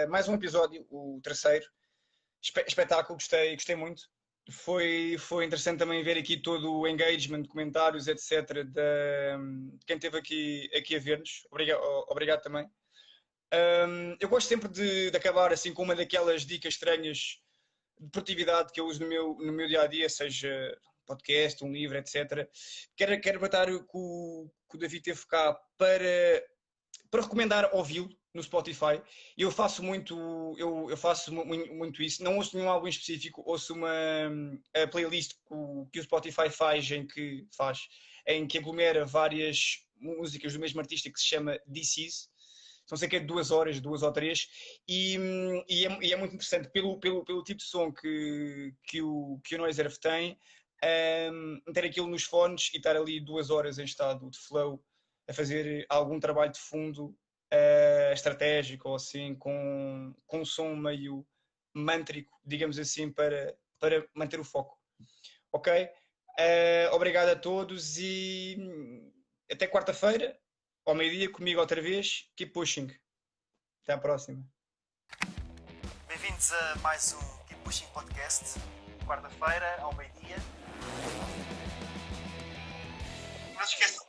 Mais um episódio, o terceiro. Espetáculo, gostei muito. Foi interessante também ver aqui todo o engagement, comentários, etc., de quem esteve aqui a ver-nos. Obrigado também. Eu gosto sempre de acabar assim com uma daquelas dicas estranhas de produtividade que eu uso no meu dia a dia, seja podcast, um livro, etc. Quero bater que o David teve cá para recomendar ouvi-lo no Spotify. Eu faço muito isso. Não ouço nenhum álbum específico, ouço a playlist que o Spotify em que aglomera várias músicas do mesmo artista que se chama This Is. São cerca de 2 horas, 2 ou 3, e é muito interessante pelo tipo de som que o Noise Earth tem, meter aquilo nos fones e estar ali 2 horas em estado de flow a fazer algum trabalho de fundo estratégico ou assim, com um som meio mântrico, digamos assim, para para manter o foco. Ok? Obrigado a todos e até quarta-feira, ao meio-dia, comigo outra vez. Keep pushing. Até à próxima. Bem-vindos a mais um Keep Pushing Podcast, quarta-feira, ao meio-dia. Não se esqueçam